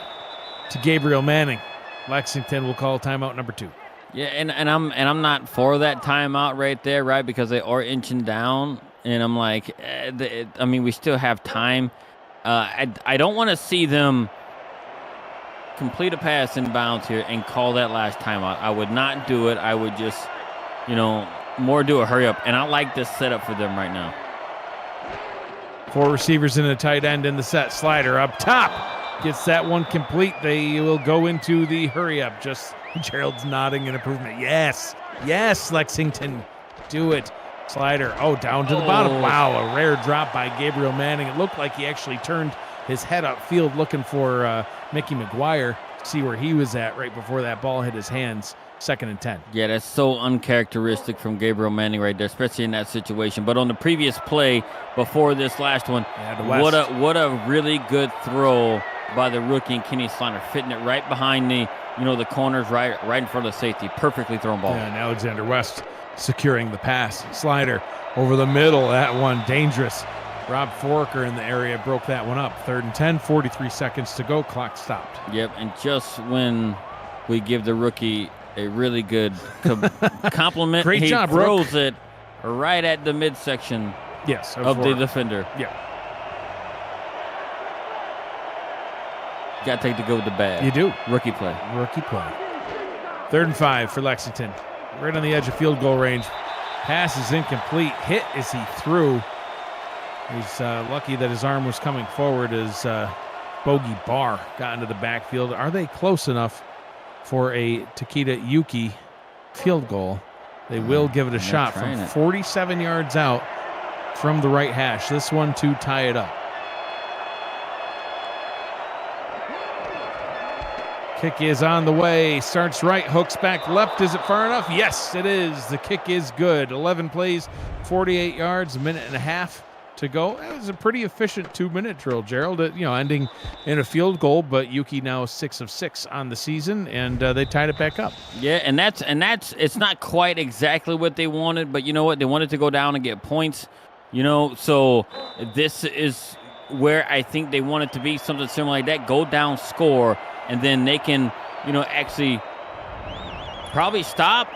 to Gabriel Manning. Lexington will call timeout number 2. Yeah, and I'm not for that timeout right there, right? Because they are inching down, and I'm like, we still have time. I don't want to see them complete a pass in bounds here and call that last timeout. I would not do it. I would just, more do a hurry up. And I like this setup for them right now. 4 receivers and a tight end in the set. Slider up top. Gets that one complete. They will go into the hurry up. Just Gerald's nodding in improvement. Yes. Yes, Lexington. Do it. Slider. Down to the bottom. Wow, a rare drop by Gabriel Manning. It looked like he actually turned his head upfield looking for Mickey McGuire to see where he was at right before that ball hit his hands. 2nd and 10. Yeah, that's so uncharacteristic from Gabriel Manning right there, especially in that situation. But on the previous play before this last one, what a really good throw by the rookie and Kenny Slider, fitting it right behind the corners, right in front of the safety. Perfectly thrown ball. Yeah, and Alexander West securing the pass. Slider over the middle. That one dangerous. Rob Forker in the area broke that one up. 3rd and 10, 43 seconds to go. Clock stopped. Yep, and just when we give the rookie a really good compliment, Great job, he throws it right at the midsection of the defender. Yeah. Got to take the good with the bad. You do. Rookie play. 3rd and 5 for Lexington. Right on the edge of field goal range. Pass is incomplete. Hit as he threw. He's lucky that his arm was coming forward as Bogey Barr got into the backfield. Are they close enough for a Takeda Yuki field goal? They will give it a shot from 47 yards out from the right hash. This one to tie it up. Kick is on the way. Starts right, hooks back left. Is it far enough? Yes, it is. The kick is good. 11 plays, 48 yards, a minute and a half to go. That was a pretty efficient 2-minute drill, Gerald. Ending in a field goal, but Yuki now 6 of 6 on the season, and they tied it back up. Yeah, and that's it's not quite exactly what they wanted, but you know what? They wanted to go down and get points. So this is where I think they want it to be, something similar like that. Go down, score, and then they can, actually probably stop.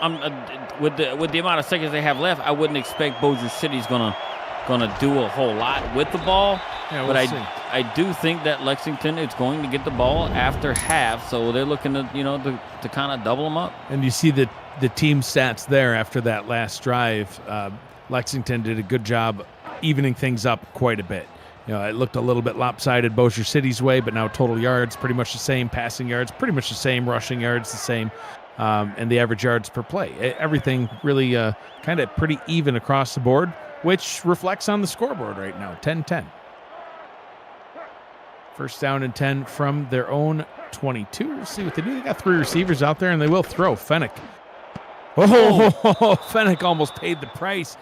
With the amount of seconds they have left, I wouldn't expect Bossier City's gonna do a whole lot with the ball. Yeah, but I do think that Lexington is going to get the ball after half, so they're looking to to kind of double them up. And you see the team stats there after that last drive. Lexington did a good job evening things up quite a bit. It looked a little bit lopsided Bossier City's way, but now total yards pretty much the same, passing yards pretty much the same, rushing yards the same, and the average yards per play. Everything really kind of pretty even across the board, which reflects on the scoreboard right now, 10-10. 1st down and 10 from their own 22. We'll see what they do. They got 3 receivers out there, and they will throw. Fennick. Fennick almost paid the price.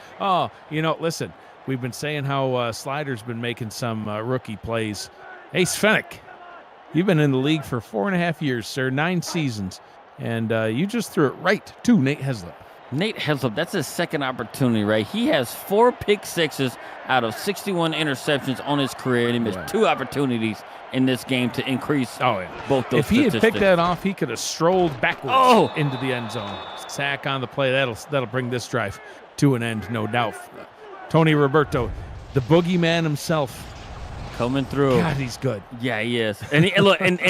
Listen. We've been saying how Slider's been making some rookie plays. Ace Fennick, you've been in the league for 4.5 years, sir, 9 seasons, and you just threw it right to Nate Heslop. Nate Heslop, that's his second opportunity, right? He has 4 pick sixes out of 61 interceptions on his career, and he missed 2 opportunities in this game to increase both those If he had picked that off, he could have strolled backwards into the end zone. Sack on the play. That'll bring this drive to an end, no doubt. Tony Roberto, the boogeyman himself, coming through. God, he's good. Yeah, he is. And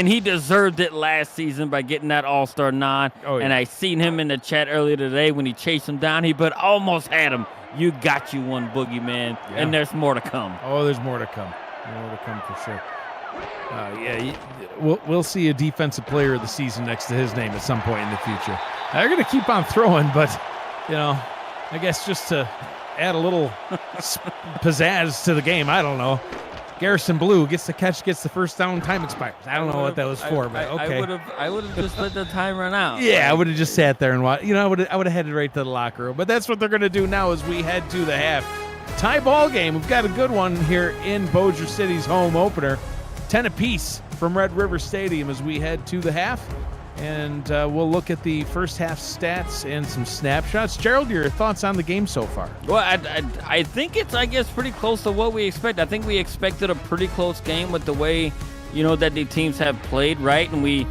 he deserved it last season by getting that All-Star nod. Oh, yeah. And I seen him in the chat earlier today when he chased him down. He almost had him. You got you one, boogeyman. Yeah. And there's more to come. Oh, there's more to come. More to come for sure. We'll see a defensive player of the season next to his name at some point in the future. They're going to keep on throwing, but I guess just to add a little pizzazz to the game. I don't know. Garrison Blue gets the catch, gets the 1st down, time expires. I don't know what that was for, but okay. I would have just let the time run out. Yeah, I would have just sat there and watched. I would have headed right to the locker room. But that's what they're going to do now as we head to the half. Tie ball game. We've got a good one here in Bossier City's home opener. 10 apiece from Red River Stadium as we head to the half. And we'll look at the first half stats and some snapshots. Gerald, your thoughts on the game so far? Well, I think it's, pretty close to what we expect. I think we expected a pretty close game with the way, that the teams have played, right? And we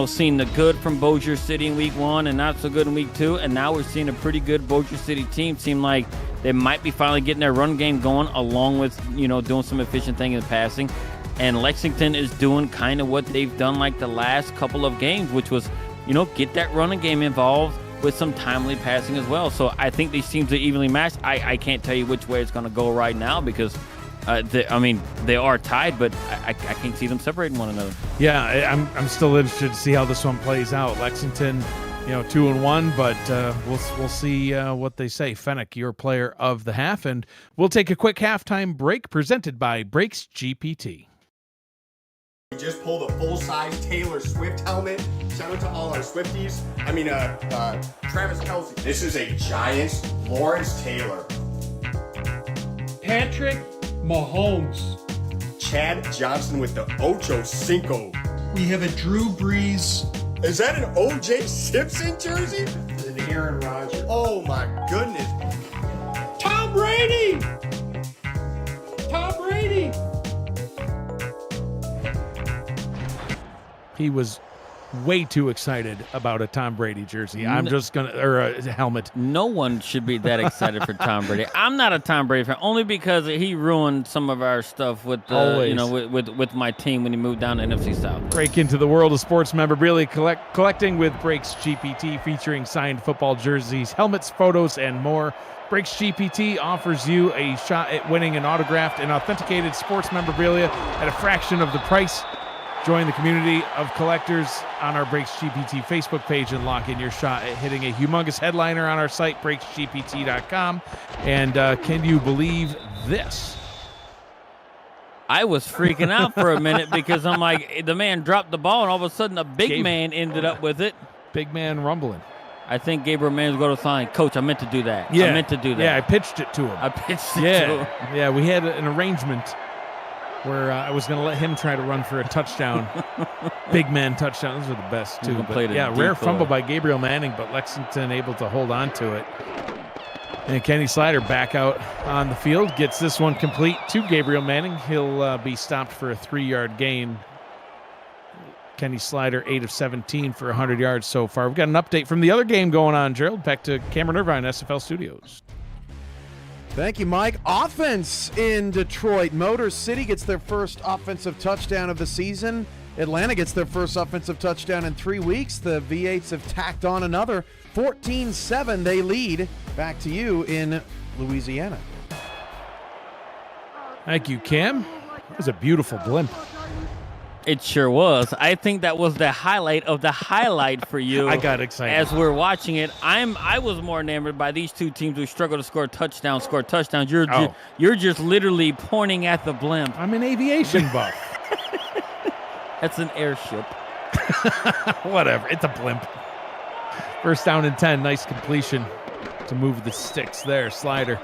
seen the good from Bossier City in week 1 and not so good in week 2, and now we're seeing a pretty good Bossier City team. Seem like they might be finally getting their run game going, along with doing some efficient thing in passing. And Lexington is doing kind of what they've done like the last couple of games, which was get that running game involved with some timely passing as well. So I think these teams are evenly matched. I can't tell you which way it's going to go right now because they are tied, but I can't see them separating one another. Yeah, I'm still interested to see how this one plays out. Lexington, 2-1, but we'll see what they say. Fennec, your player of the half, and we'll take a quick halftime break presented by Brakes GPT. We just pulled a full-size Taylor Swift helmet. Shout out to all our Swifties. Travis Kelce. This is a Giants Lawrence Taylor. Patrick Mahomes. Chad Johnson with the Ocho Cinco. We have a Drew Brees. Is that an O.J. Simpson jersey? An Aaron Rodgers. Oh my goodness. Tom Brady! Tom Brady! He was way too excited about a Tom Brady jersey. Or a helmet. No one should be that excited for Tom Brady. I'm not a Tom Brady fan, only because he ruined some of our stuff with with my team when he moved down to NFC South. Break into the world of sports memorabilia collecting with Brakes GPT, featuring signed football jerseys, helmets, photos, and more. Brakes GPT offers you a shot at winning an autographed and authenticated sports memorabilia at a fraction of the price. Join the community of collectors on our Brakes GPT Facebook page and lock in your shot at hitting a humongous headliner on our site, brakesgpt.com. And can you believe this? I was freaking out for a minute because I'm like, the man dropped the ball, and all of a sudden a big man ended up with it. Big man rumbling. I think Gabriel Man's going to sign. Coach, I meant to do that. Yeah. I meant to do that. Yeah, I pitched it to him. To him. Yeah, we had an arrangement where I was going to let him try to run for a touchdown. Big man touchdown. Those are the best, too. But, rare fumble by Gabriel Manning, but Lexington able to hold on to it. And Kenny Slider back out on the field, gets this one complete to Gabriel Manning. He'll be stopped for a 3-yard gain. Kenny Slider, 8 of 17 for 100 yards so far. We've got an update from the other game going on, Gerald. Back to Cameron Irvine, SFL Studios. Thank you, Mike. Offense in Detroit. Motor City gets their first offensive touchdown of the season. Atlanta gets their first offensive touchdown in 3 weeks. The V8s have tacked on another. 14-7 they lead. Back to you in Louisiana. Thank you, Cam. That was a beautiful blimp. It sure was. I think that was the highlight of the highlight for you. I got excited. As we're watching it, I was more enamored by these two teams who struggle to score touchdowns. You're just literally pointing at the blimp. I'm an aviation buff. That's an airship. Whatever. It's a blimp. First down and 10. Nice completion to move the sticks there. Slider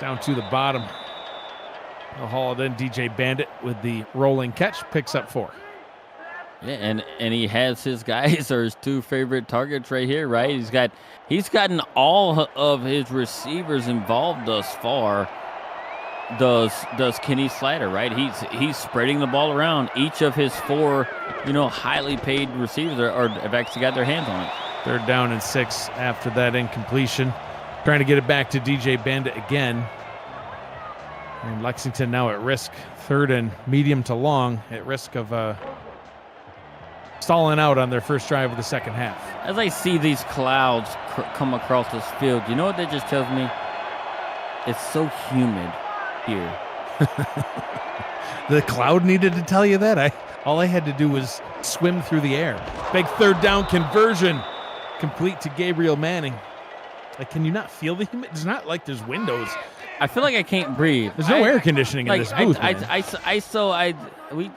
down to the bottom. They'll haul it in. DJ Bandit with the rolling catch picks up 4. Yeah, and he has his guys or his 2 favorite targets right here, right? He's gotten all of his receivers involved thus far. Does Kenny Slider, right? He's spreading the ball around. Each of his 4, highly paid receivers have actually got their hands on it. 3rd down and 6 after that incompletion. Trying to get it back to DJ Bandit again. And Lexington now at risk, 3rd and medium to long, at risk of stalling out on their first drive of the second half. As I see these clouds come across this field, you know what that just tells me? It's so humid here. The cloud needed to tell you that? All I had to do was swim through the air. Big 3rd down conversion, complete to Gabriel Manning. Can you not feel the humidity? It's not like there's windows. I feel like I can't breathe. There's no air conditioning in this booth.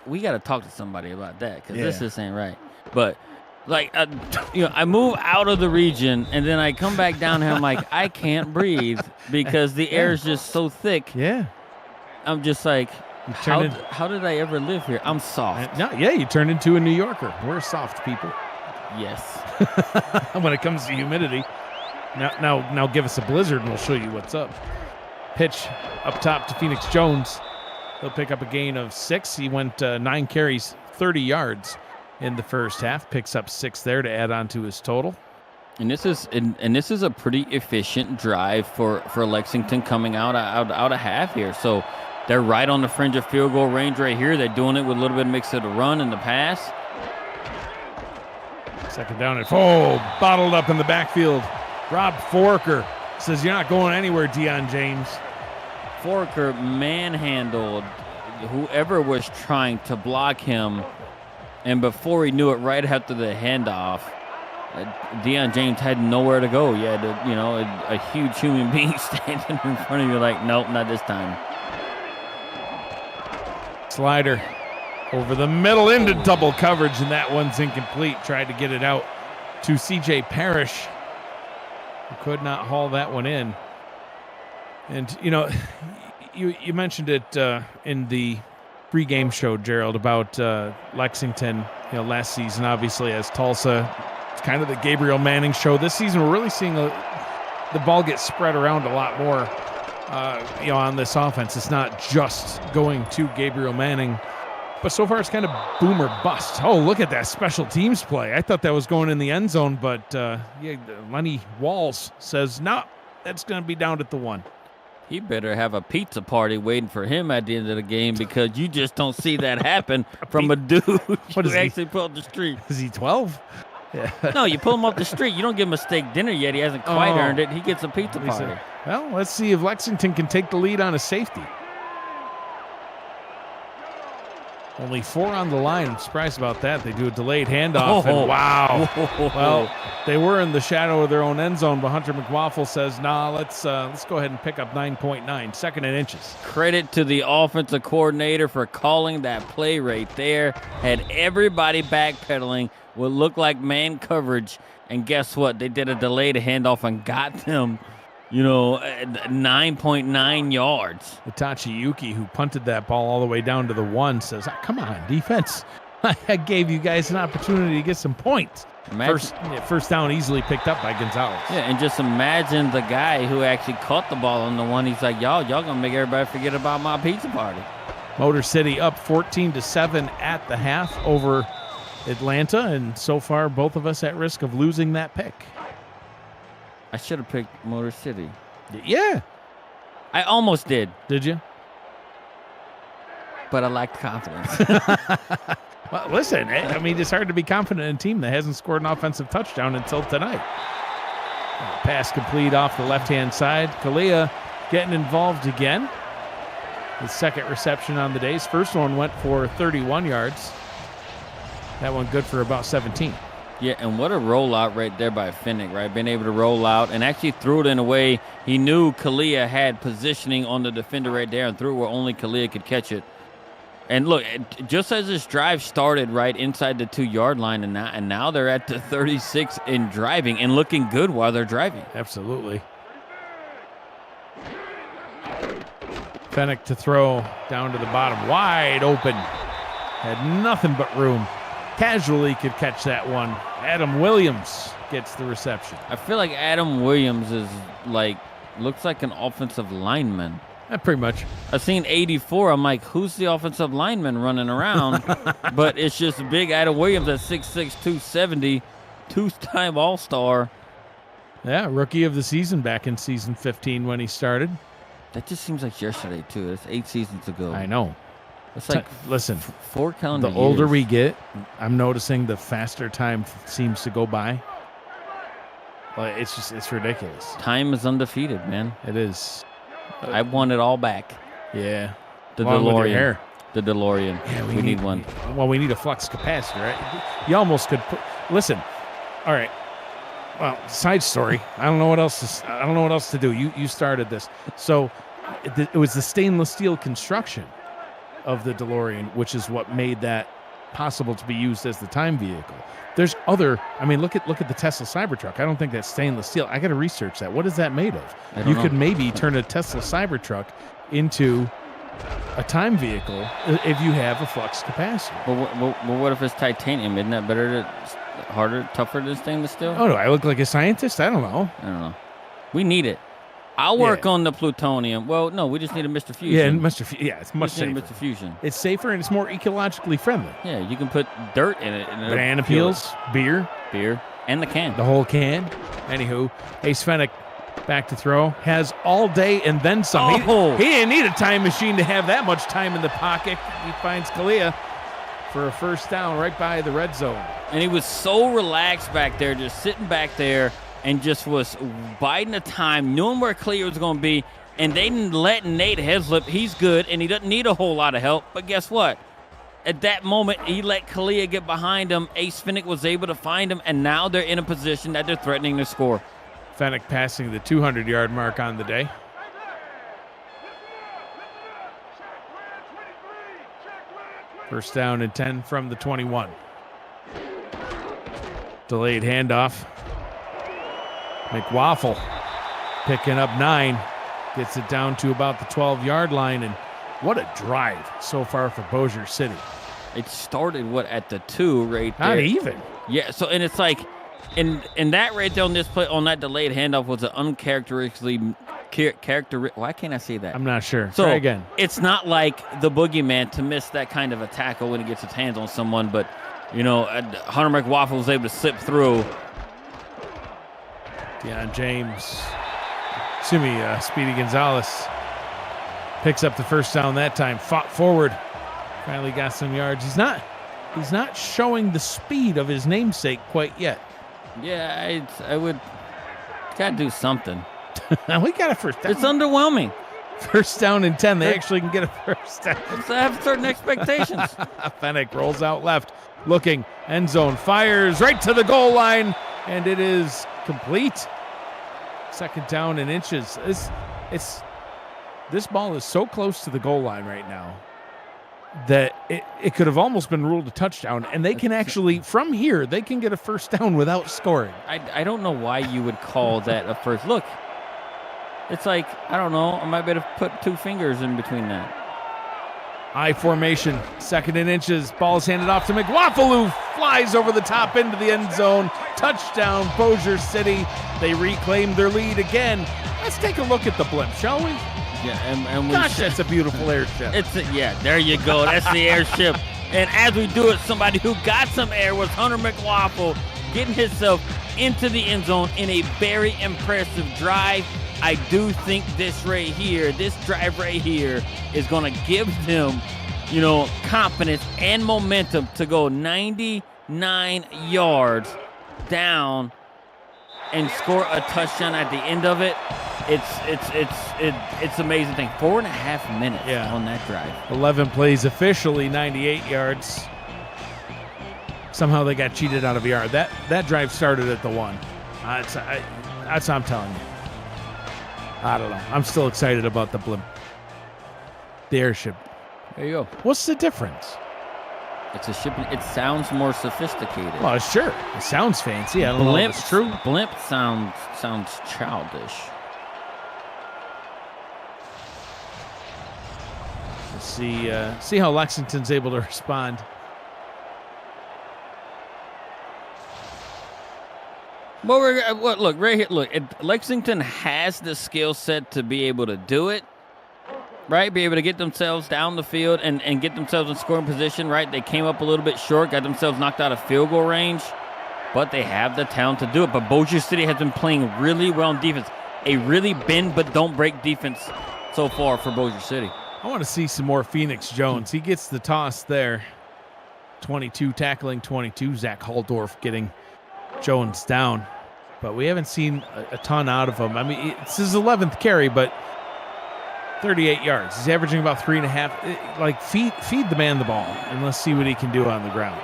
We got to talk to somebody about that because this just ain't right. But I move out of the region and then I come back down here. I'm like, I can't breathe because the air is just so thick. Yeah. I'm just like, how did I ever live here? I'm soft. You turned into a New Yorker. We're soft people. Yes. When it comes to humidity. Now give us a blizzard and we'll show you what's up. Pitch up top to Phoenix Jones. He'll pick up a gain of 6. He went 9 carries, 30 yards. in the first half. Picks up 6 there to add on to his total. And this is a pretty efficient drive for Lexington coming out of half here. So they're right on the fringe of field goal range right here. They're doing it with a little bit of mix of the run and the pass. Second down and bottled up in the backfield. Rob Forker says, "You're not going anywhere, Deion James." Forker manhandled whoever was trying to block him, and before he knew it, right after the handoff, Deion James had nowhere to go. You had a huge human being standing in front of you like, nope, not this time. Slider over the middle into double coverage, and that one's incomplete. Tried to get it out to C.J. Parrish, who could not haul that one in. And, you mentioned it in the pregame show, Gerald, about Lexington, last season, obviously, as Tulsa. It's kind of the Gabriel Manning show. This season, we're really seeing the ball get spread around a lot more, on this offense. It's not just going to Gabriel Manning. But so far, it's kind of boom or bust. Oh, look at that special teams play. I thought that was going in the end zone, but Lenny Walls says, no, that's going to be down at the 1. He better have a pizza party waiting for him at the end of the game, because you just don't see that happen from a dude who actually pulled off the street. Is he 12? Yeah. No, you pull him off the street. You don't give him a steak dinner yet. He hasn't quite earned it. He gets a pizza party. Well, let's see if Lexington can take the lead on a safety. Only 4 on the line. I'm surprised about that. They do a delayed handoff, and wow. Well, they were in the shadow of their own end zone, but Hunter McWaffle says, nah, let's go ahead and pick up 9.9, 2nd and inches. Credit to the offensive coordinator for calling that play right there. Had everybody backpedaling, what looked like man coverage, and guess what? They did a delayed handoff and got them 9.9 yards. Itachi Yuki, who punted that ball all the way down to the 1, says, come on, defense. I gave you guys an opportunity to get some points. First down easily picked up by Gonzalez. Yeah, and just imagine the guy who actually caught the ball on the 1. He's like, y'all going to make everybody forget about my pizza party. Motor City up 14-7 at the half over Atlanta, and so far both of us at risk of losing that pick. I should have picked Motor City. Yeah. I almost did. Did you? But I lacked confidence. Well, listen, it's hard to be confident in a team that hasn't scored an offensive touchdown until tonight. Pass complete off the left-hand side. Kalia getting involved again. His second reception on the day. His first one went for 31 yards. That one good for about 17. Yeah, and what a rollout right there by Finnick, right? Being able to roll out and actually threw it in a way he knew Kalia had positioning on the defender right there, and threw it where only Kalia could catch it. And look, just as this drive started right inside the 2-yard line, and now they're at the 36 in driving and looking good while they're driving. Absolutely. Fennick to throw down to the bottom, wide open. Had nothing but room. Casually could catch that one. Adam Williams gets the reception. I feel like Adam Williams is looks like an offensive lineman. Pretty much. I've seen 84. I'm like, who's the offensive lineman running around? But it's just big Adam Williams at 6'6", 270, 2-time All-Star. Yeah, rookie of the season back in season 15 when he started. That just seems like yesterday, too. That's 8 seasons ago. I know. It's like listen, 4 calendar years. The older we get, I'm noticing the faster time seems to go by. Like, it's ridiculous. Time is undefeated, man. It is. I want it all back. Yeah. The Along with your DeLorean. hair. The DeLorean. Yeah, we need one. Well, we need a flux capacitor, right? You almost could listen. All right. Well, side story. I don't know what else to do. You started this. So it was the stainless steel construction of the DeLorean, which is what made that possible to be used as the time vehicle. There's look at the Tesla Cybertruck. I don't think that's stainless steel. I got to research that. What is that made of? You could maybe turn a Tesla Cybertruck into a time vehicle if you have a flux capacitor. Well, what if it's titanium? Isn't that better, harder, tougher than stainless steel? Oh, do I look like a scientist? I don't know. We need it. I'll work on the plutonium. Well, no, we just need a Mr. Fusion. Yeah, it's much safer. Mr. Fusion. It's safer and it's more ecologically friendly. Yeah, you can put dirt in it. And Banana peels, beer, and the can. the whole can. Anywho, Ace Fennick back to throw. Has all day and then some. Oh. He didn't need a time machine to have that much time in the pocket. He finds Kalia for a first down right by the red zone. And he was so relaxed back there, just sitting back there, and just was biding the time, knowing where Clea was going to be, and they didn't let Nate Heslip. He's good, and he doesn't need a whole lot of help. But guess what? At that moment, he let Kalia get behind him. Ace Fennick was able to find him, and now they're in a position that they're threatening to score. Fennick passing the 200-yard mark on the day. First down and 10 from the 21. Delayed handoff. McWaffle picking up 9. Gets it down to about the 12-yard line. And what a drive so far for Bossier City. It started, at the 2 right there. Not even. Yeah, so, and it's like, and that right there on this play, on that delayed handoff was an uncharacteristically, why can't I say that? I'm not sure. So try again. It's not like the boogeyman to miss that kind of a tackle when he gets his hands on someone, but, Hunter McWaffle was able to slip through. Speedy Gonzalez picks up the first down that time. Fought forward. Finally got some yards. He's not showing the speed of his namesake quite yet. Yeah, I would gotta do something. We got a first down. It's underwhelming. First down and 10. They actually can get a first down. I have certain expectations. Fennick rolls out left, looking, end zone, fires right to the goal line, and it is complete. Second down and inches. This ball is so close to the goal line right now that it could have almost been ruled a touchdown, and they can actually, from here, they can get a first down without scoring. I don't know why you would call that a first. Look, it's like, I don't know, I might be able to put 2 fingers in between that. I formation, second and inches, ball is handed off to McWaffle, who flies over the top into the end zone. Touchdown, Bossier City. They reclaim their lead again. Let's take a look at the blimp, shall we? Yeah, and Gosh, that's a beautiful airship. There you go. That's the airship. And as we do it, somebody who got some air was Hunter McWaffle, getting himself into the end zone in a very impressive drive. I do think this drive right here is going to give them, confidence and momentum to go 99 yards down and score a touchdown at the end of it. It's amazing thing. 4.5 minutes on that drive. 11 plays officially, 98 yards. Somehow they got cheated out of a yard. That drive started at the 1. That's what I'm telling you. I don't know. I'm still excited about the blimp. The airship. There you go. What's the difference? It's a ship. It sounds more sophisticated. Well, sure. It sounds fancy. I don't know if it's true. Blimp sounds childish. Let's see how Lexington's able to respond. Well, look right here. Look, Lexington has the skill set to be able to do it, right? Be able to get themselves down the field and get themselves in scoring position, right? They came up a little bit short, got themselves knocked out of field goal range, but they have the talent to do it. But Bossier City has been playing really well in defense, a really bend but don't break defense so far for Bossier City. I want to see some more Phoenix Jones. He gets the toss there. 22 tackling 22. Zach Haldorf getting Jones down, but we haven't seen a ton out of him. I mean, it's his 11th carry, but 38 yards. He's averaging about 3.5. Like, feed the man the ball, and let's see what he can do on the ground.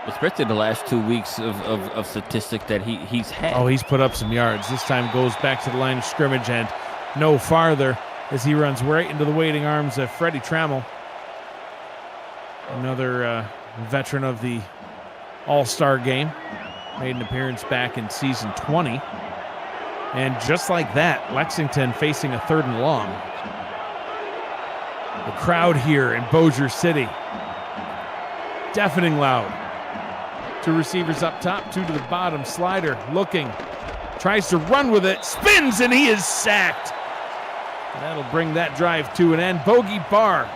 Especially the last 2 weeks of statistic that he's had. Oh, he's put up some yards. This time goes back to the line of scrimmage and no farther as he runs right into the waiting arms of Freddie Trammell, another veteran of the All-Star game. Made an appearance back in season 20. And just like that, Lexington facing a 3rd and long. The crowd here in Bossier City, deafening loud. 2 receivers up top, 2 to the bottom. Slider looking, tries to run with it, spins, and he is sacked. That'll bring that drive to an end. Bogey Barr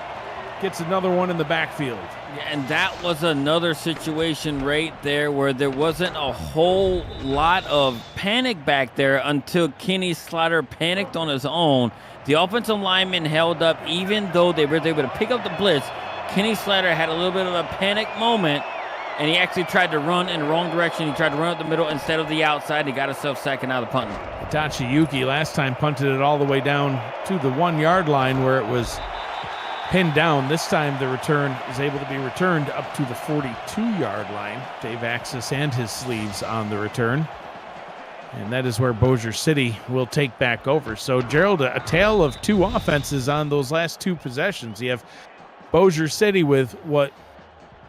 gets another one in the backfield. And that was another situation right there where there wasn't a whole lot of panic back there until Kenny Slater panicked on his own. The offensive lineman held up even though they were able to pick up the blitz. Kenny Slater had a little bit of a panic moment, and he actually tried to run in the wrong direction. He tried to run up the middle instead of the outside. He got himself sacking out of punting. Hitachi Yuki last time punted it all the way down to the 1 yard line where it was pinned down. This time the return is able to be returned up to the 42-yard line. Dave Axis and his sleeves on the return. And that is where Bossier City will take back over. So, Gerald, a tale of two offenses on those last two possessions. You have Bossier City with what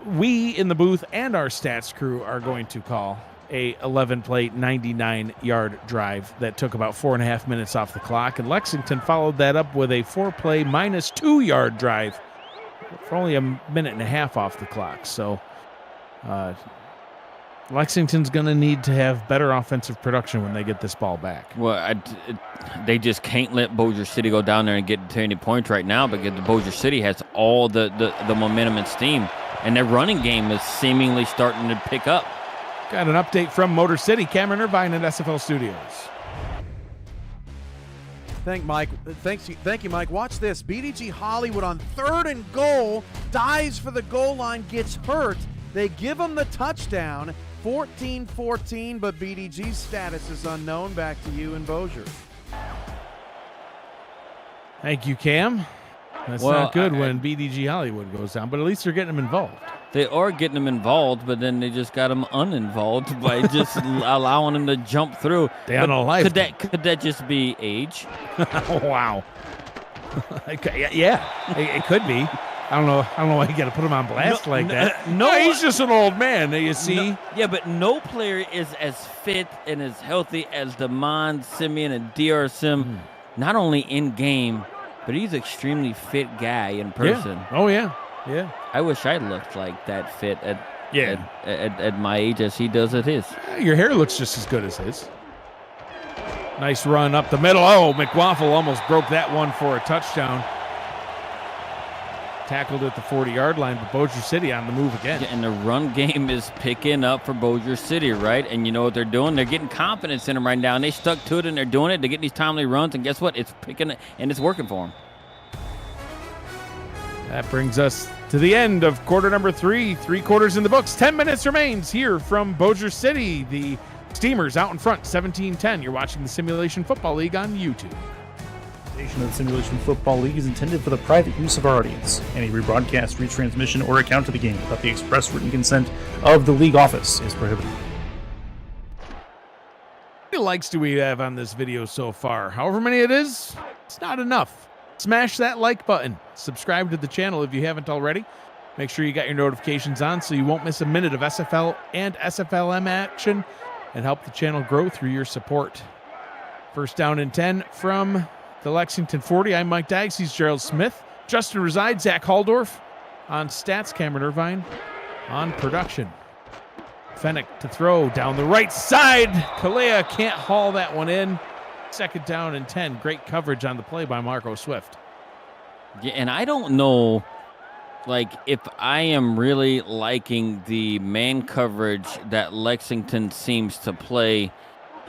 we in the booth and our stats crew are going to call a 11-play, 99-yard drive that took about 4.5 minutes off the clock. And Lexington followed that up with a 4-play, minus 2-yard drive for only a minute and a half off the clock. So Lexington's going to need to have better offensive production when they get this ball back. Well, they just can't let Bossier City go down there and get to any points right now because the Bossier City has all the momentum and steam, and their running game is seemingly starting to pick up. Got an update from Motor City. Cameron Irvine at SFL Studios. Thank you, Mike. Watch this. BDG Hollywood on 3rd and goal, dives for the goal line, gets hurt. They give him the touchdown, 14-14, but BDG's status is unknown. Back to you in Bossier. Thank you, Cam. That's not good when BDG Hollywood goes down, but at least they're getting them involved. They are getting them involved, but then they just got them uninvolved by just allowing them to jump through. They on a life. Could that just be age? Wow. Yeah, it could be. I don't know why you got to put him on blast like that. No, he's just an old man. You see. Yeah, but no player is as fit and as healthy as Damon Simeon and DR Sim. Not only in game, but he's an extremely fit guy in person. Yeah. Oh yeah. Yeah. I wish I looked like that fit at my age as he does at his. Your hair looks just as good as his. Nice run up the middle. Oh, McWaffle almost broke that one for a touchdown. Tackled at the 40-yard line, but Bossier City on the move again. Yeah, and the run game is picking up for Bossier City, right? And you know what they're doing? They're getting confidence in them right now, and they stuck to it, and they're doing it. They're getting these timely runs, and guess what? It's picking, and it's working for them. That brings us to the end of quarter number 3. 3 quarters in the books. 10 minutes remains here from Bossier City. The Steamers out in front, 17-10. You're watching the Simulation Football League on YouTube. The of the Simulation Football League is intended for the private use of our audience. Any rebroadcast, retransmission, or account of the game without the express written consent of the league office is prohibited. How many likes do we have on this video so far? However many it is, it's not enough. Smash that like button. Subscribe to the channel if you haven't already. Make sure you got your notifications on so you won't miss a minute of SFL and SFLM action, and help the channel grow through your support. First down and 10 from the Lexington 40. I'm Mike Daggs. He's Gerald Smith. Justin Reside, Zach Haldorf on stats. Cameron Irvine on production. Fennick to throw down the right side. Kalea can't haul that one in. Second down and 10. Great coverage on the play by Marco Swift. Yeah, and I don't know, if I am really liking the man coverage that Lexington seems to play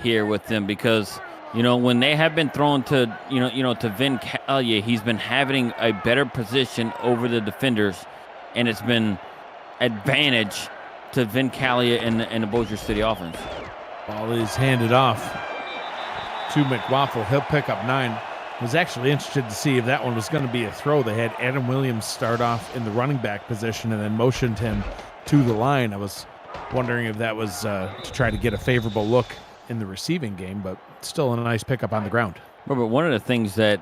here with them, because when they have been thrown to, to Vin Callia, he's been having a better position over the defenders, and it's been advantage to Vin Callia and the Bossier City offense. Ball is handed off to McWaffle. He'll pick up 9. Was actually interested to see if that one was going to be a throw. They had Adam Williams start off in the running back position and then motioned him to the line. I was wondering if that was to try to get a favorable look in the receiving game, but still a nice pickup on the ground. But one of the things that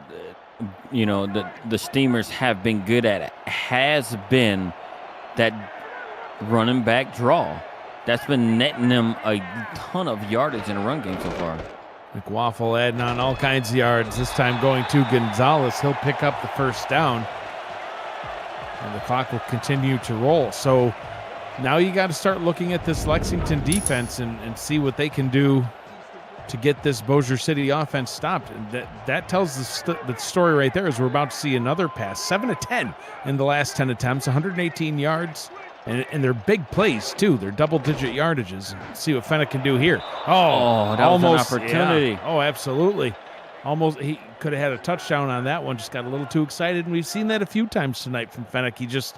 the Steamers have been good at has been that running back draw. That's been netting them a ton of yardage in a run game so far. McWaffle adding on all kinds of yards, this time going to Gonzalez. He'll pick up the first down, and the clock will continue to roll. So now you got to start looking at this Lexington defense and see what they can do to get this Bossier City offense stopped. And that tells the story right there, is we're about to see another pass. 7 of 10 in the last 10 attempts, 118 yards, and they're big plays, too. They're double-digit yardages. Let's see what Fenwick can do here. Oh, that was an opportunity. Yeah. Oh, absolutely. Almost, he could have had a touchdown on that one, just got a little too excited, and we've seen that a few times tonight from Fenwick. He just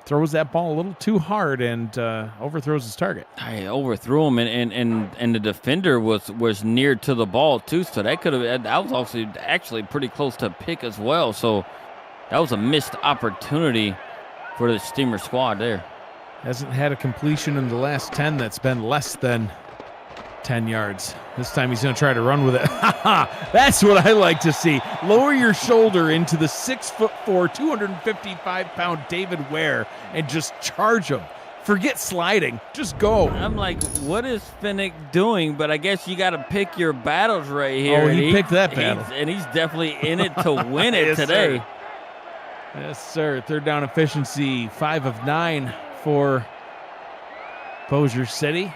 throws that ball a little too hard and overthrows his target. I overthrew him, and the defender was near to the ball too. So that was actually pretty close to a pick as well. So that was a missed opportunity for the Steamer squad there. Hasn't had a completion in the last 10 that's been less than 10 yards. This time he's going to try to run with it. That's what I like to see. Lower your shoulder into the 6'4", 255-pound David Ware and just charge him. Forget sliding. Just go. I'm like, what is Fenwick doing? But I guess you got to pick your battles right here. Oh, he picked that battle. And he's definitely in it to win it Yes, today. Sir. Yes, sir. Third down efficiency, 5 of 9 for Bossier City.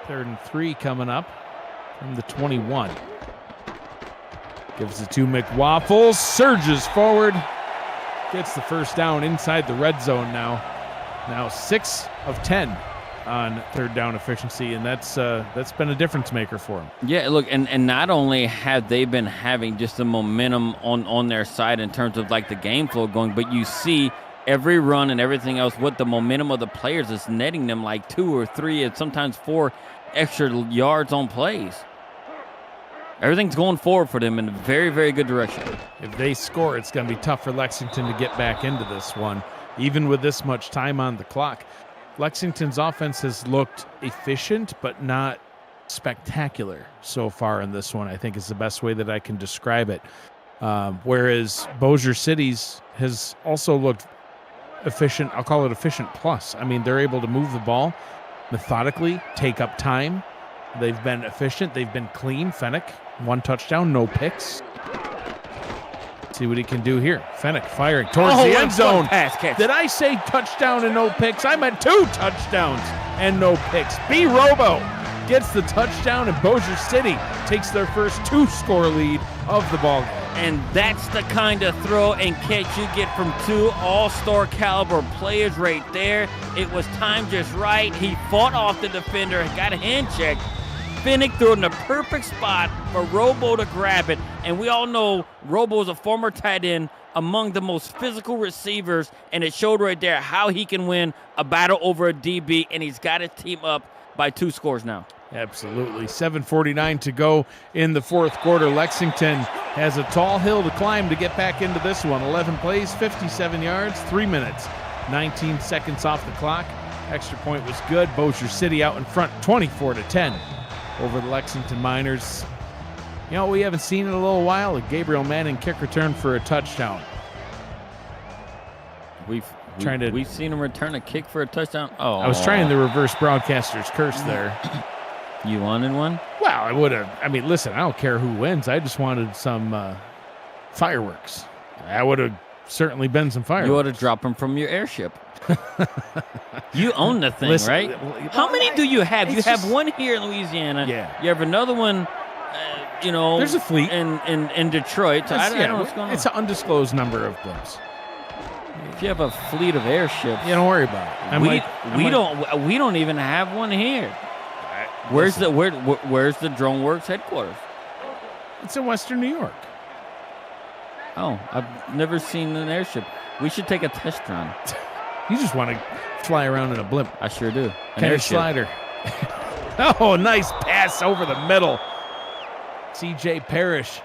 3rd and 3 coming up from the 21. Gives it to McWaffles, surges forward, gets the first down inside the red zone now. Now 6 of 10 on 3rd down efficiency, and that's been a difference maker for him. Yeah, look, and not only have they been having just the momentum on their side in terms of like the game flow going, but you see every run and everything else, what the momentum of the players is netting them like 2 or 3 and sometimes 4 extra yards on plays. Everything's going forward for them in a very, very good direction. If they score, it's going to be tough for Lexington to get back into this one, even with this much time on the clock. Lexington's offense has looked efficient, but not spectacular so far in this one, I think is the best way that I can describe it. Whereas Bossier City's has also looked efficient. I'll call it efficient plus. I mean, they're able to move the ball methodically, take up time. They've been efficient. They've been clean. Fenwick, 1 touchdown, no picks. See what he can do here. Fenwick firing towards the end zone. Pass catch. Did I say touchdown and no picks? I meant 2 touchdowns and no picks. B. Robo gets the touchdown, and Bossier City takes their first 2-score lead of the ball game. And that's the kind of throw and catch you get from 2 all-star caliber players right there. It was timed just right. He fought off the defender, got a hand check. Fenwick threw it in the perfect spot for Robo to grab it. And we all know Robo is a former tight end, among the most physical receivers, and it showed right there how he can win a battle over a DB, and he's got his team up by 2 scores now. Absolutely. 7:49 to go in the 4th quarter. Lexington has a tall hill to climb to get back into this one. 11 plays, 57 yards, 3 minutes, 19 seconds off the clock. Extra point was good. Bossier City out in front, 24-10 over the Lexington Miners. You know, we haven't seen in a little while, a Gabriel Manning kick return for a touchdown. We've seen him return a kick for a touchdown. Oh, I was trying the reverse broadcaster's curse there. You wanted one? Well, I would have. I mean, listen, I don't care who wins. I just wanted some fireworks. That would have certainly been some fireworks. You ought to drop them from your airship. You own the thing, Listen, right? How many do you have? You have one here in Louisiana. Yeah. You have another one, There's a fleet. in Detroit. I don't know what's going on. It's an undisclosed number of blimps. If you have a fleet of airships, You don't worry about it. we don't even have one here. Where's the Drone Works headquarters? It's in Western New York. Oh, I've never seen an airship. We should take a test run. You just want to fly around in a blimp. I sure do. An Kind of airship. slider. Oh, nice pass over the middle. C.J. Parrish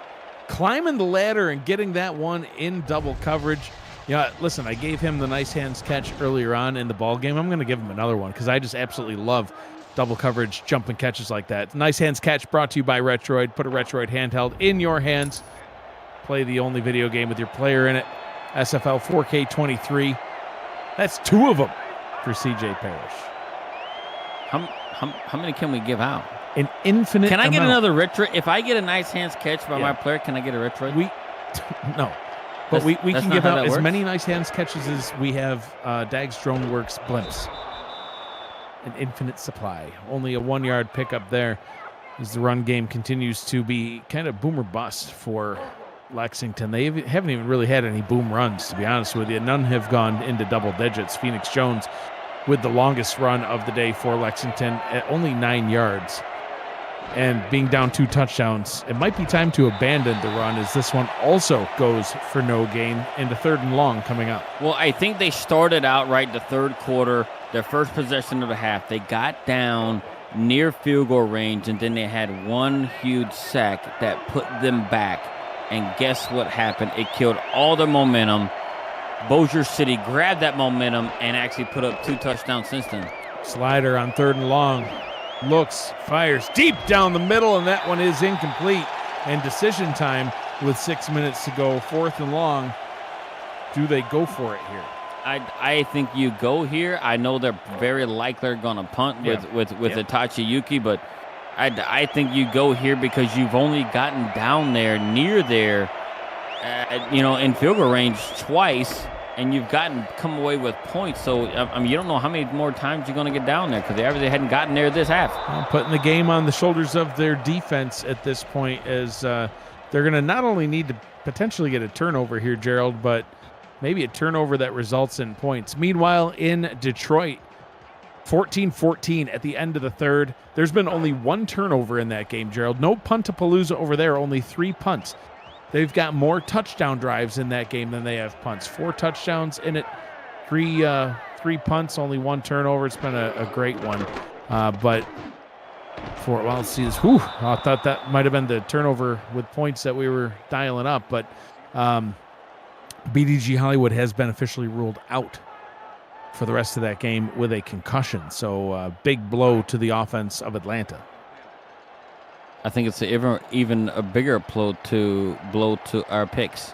climbing the ladder and getting that one in double coverage. Yeah, listen, I gave him the nice hands catch earlier on in the ball game. I'm going to give him another one because I just absolutely love double coverage jumping catches like that. Nice hands catch brought to you by Retroid. Put a Retroid handheld in your hands. Play the only video game with your player in it. SFL 4K23. That's 2 of them for C.J. Parrish. How many can we give out? An infinite Can I get amount. another Retroid? If I get a nice hands catch by my player, can I get a Retroid? No. But we That's can not give how out that as works? many nice hands catches as we have Dag's Drone Works blimps. An infinite supply. Only a 1-yard pickup there. as the run game continues to be kind of boom or bust for Lexington. They haven't even really had any boom runs, to be honest with you. None have gone into double digits. Phoenix Jones with the longest run of the day for Lexington at only 9 yards. And being down 2 touchdowns, it might be time to abandon the run, as this one also goes for no gain into 3rd and long coming up. Well, I think they started out right the third quarter, their first possession of the half. They got down near field goal range, and then they had one huge sack that put them back. And guess what happened? It killed all the momentum. Bossier City grabbed that momentum and actually put up 2 touchdowns since then. Slider on 3rd and long. Looks, fires deep down the middle, and that one is incomplete. And decision time with 6 minutes to go, 4th and long. Do they go for it here? I think you go here. I know they're very likely going to punt with Itachi Yuki, but I think you go here because you've only gotten down there near there, in field goal range twice, and you've come away with points. So, I mean, you don't know how many more times you're going to get down there because they hadn't gotten there this half. Well, putting the game on the shoulders of their defense at this point, as they're going to not only need to potentially get a turnover here, Gerald, but maybe a turnover that results in points. Meanwhile, in Detroit, 14-14 at the end of the third. There's been only 1 turnover in that game, Gerald. No punt-a-palooza over there, only 3 punts. They've got more touchdown drives in that game than they have punts. 4 touchdowns in it, 3 punts, only 1 turnover. It's been a great one. Let's see this. I thought that might have been the turnover with points that we were dialing up, but BDG Hollywood has been officially ruled out for the rest of that game with a concussion. So big blow to the offense of Atlanta. I think it's even a bigger blow to our picks.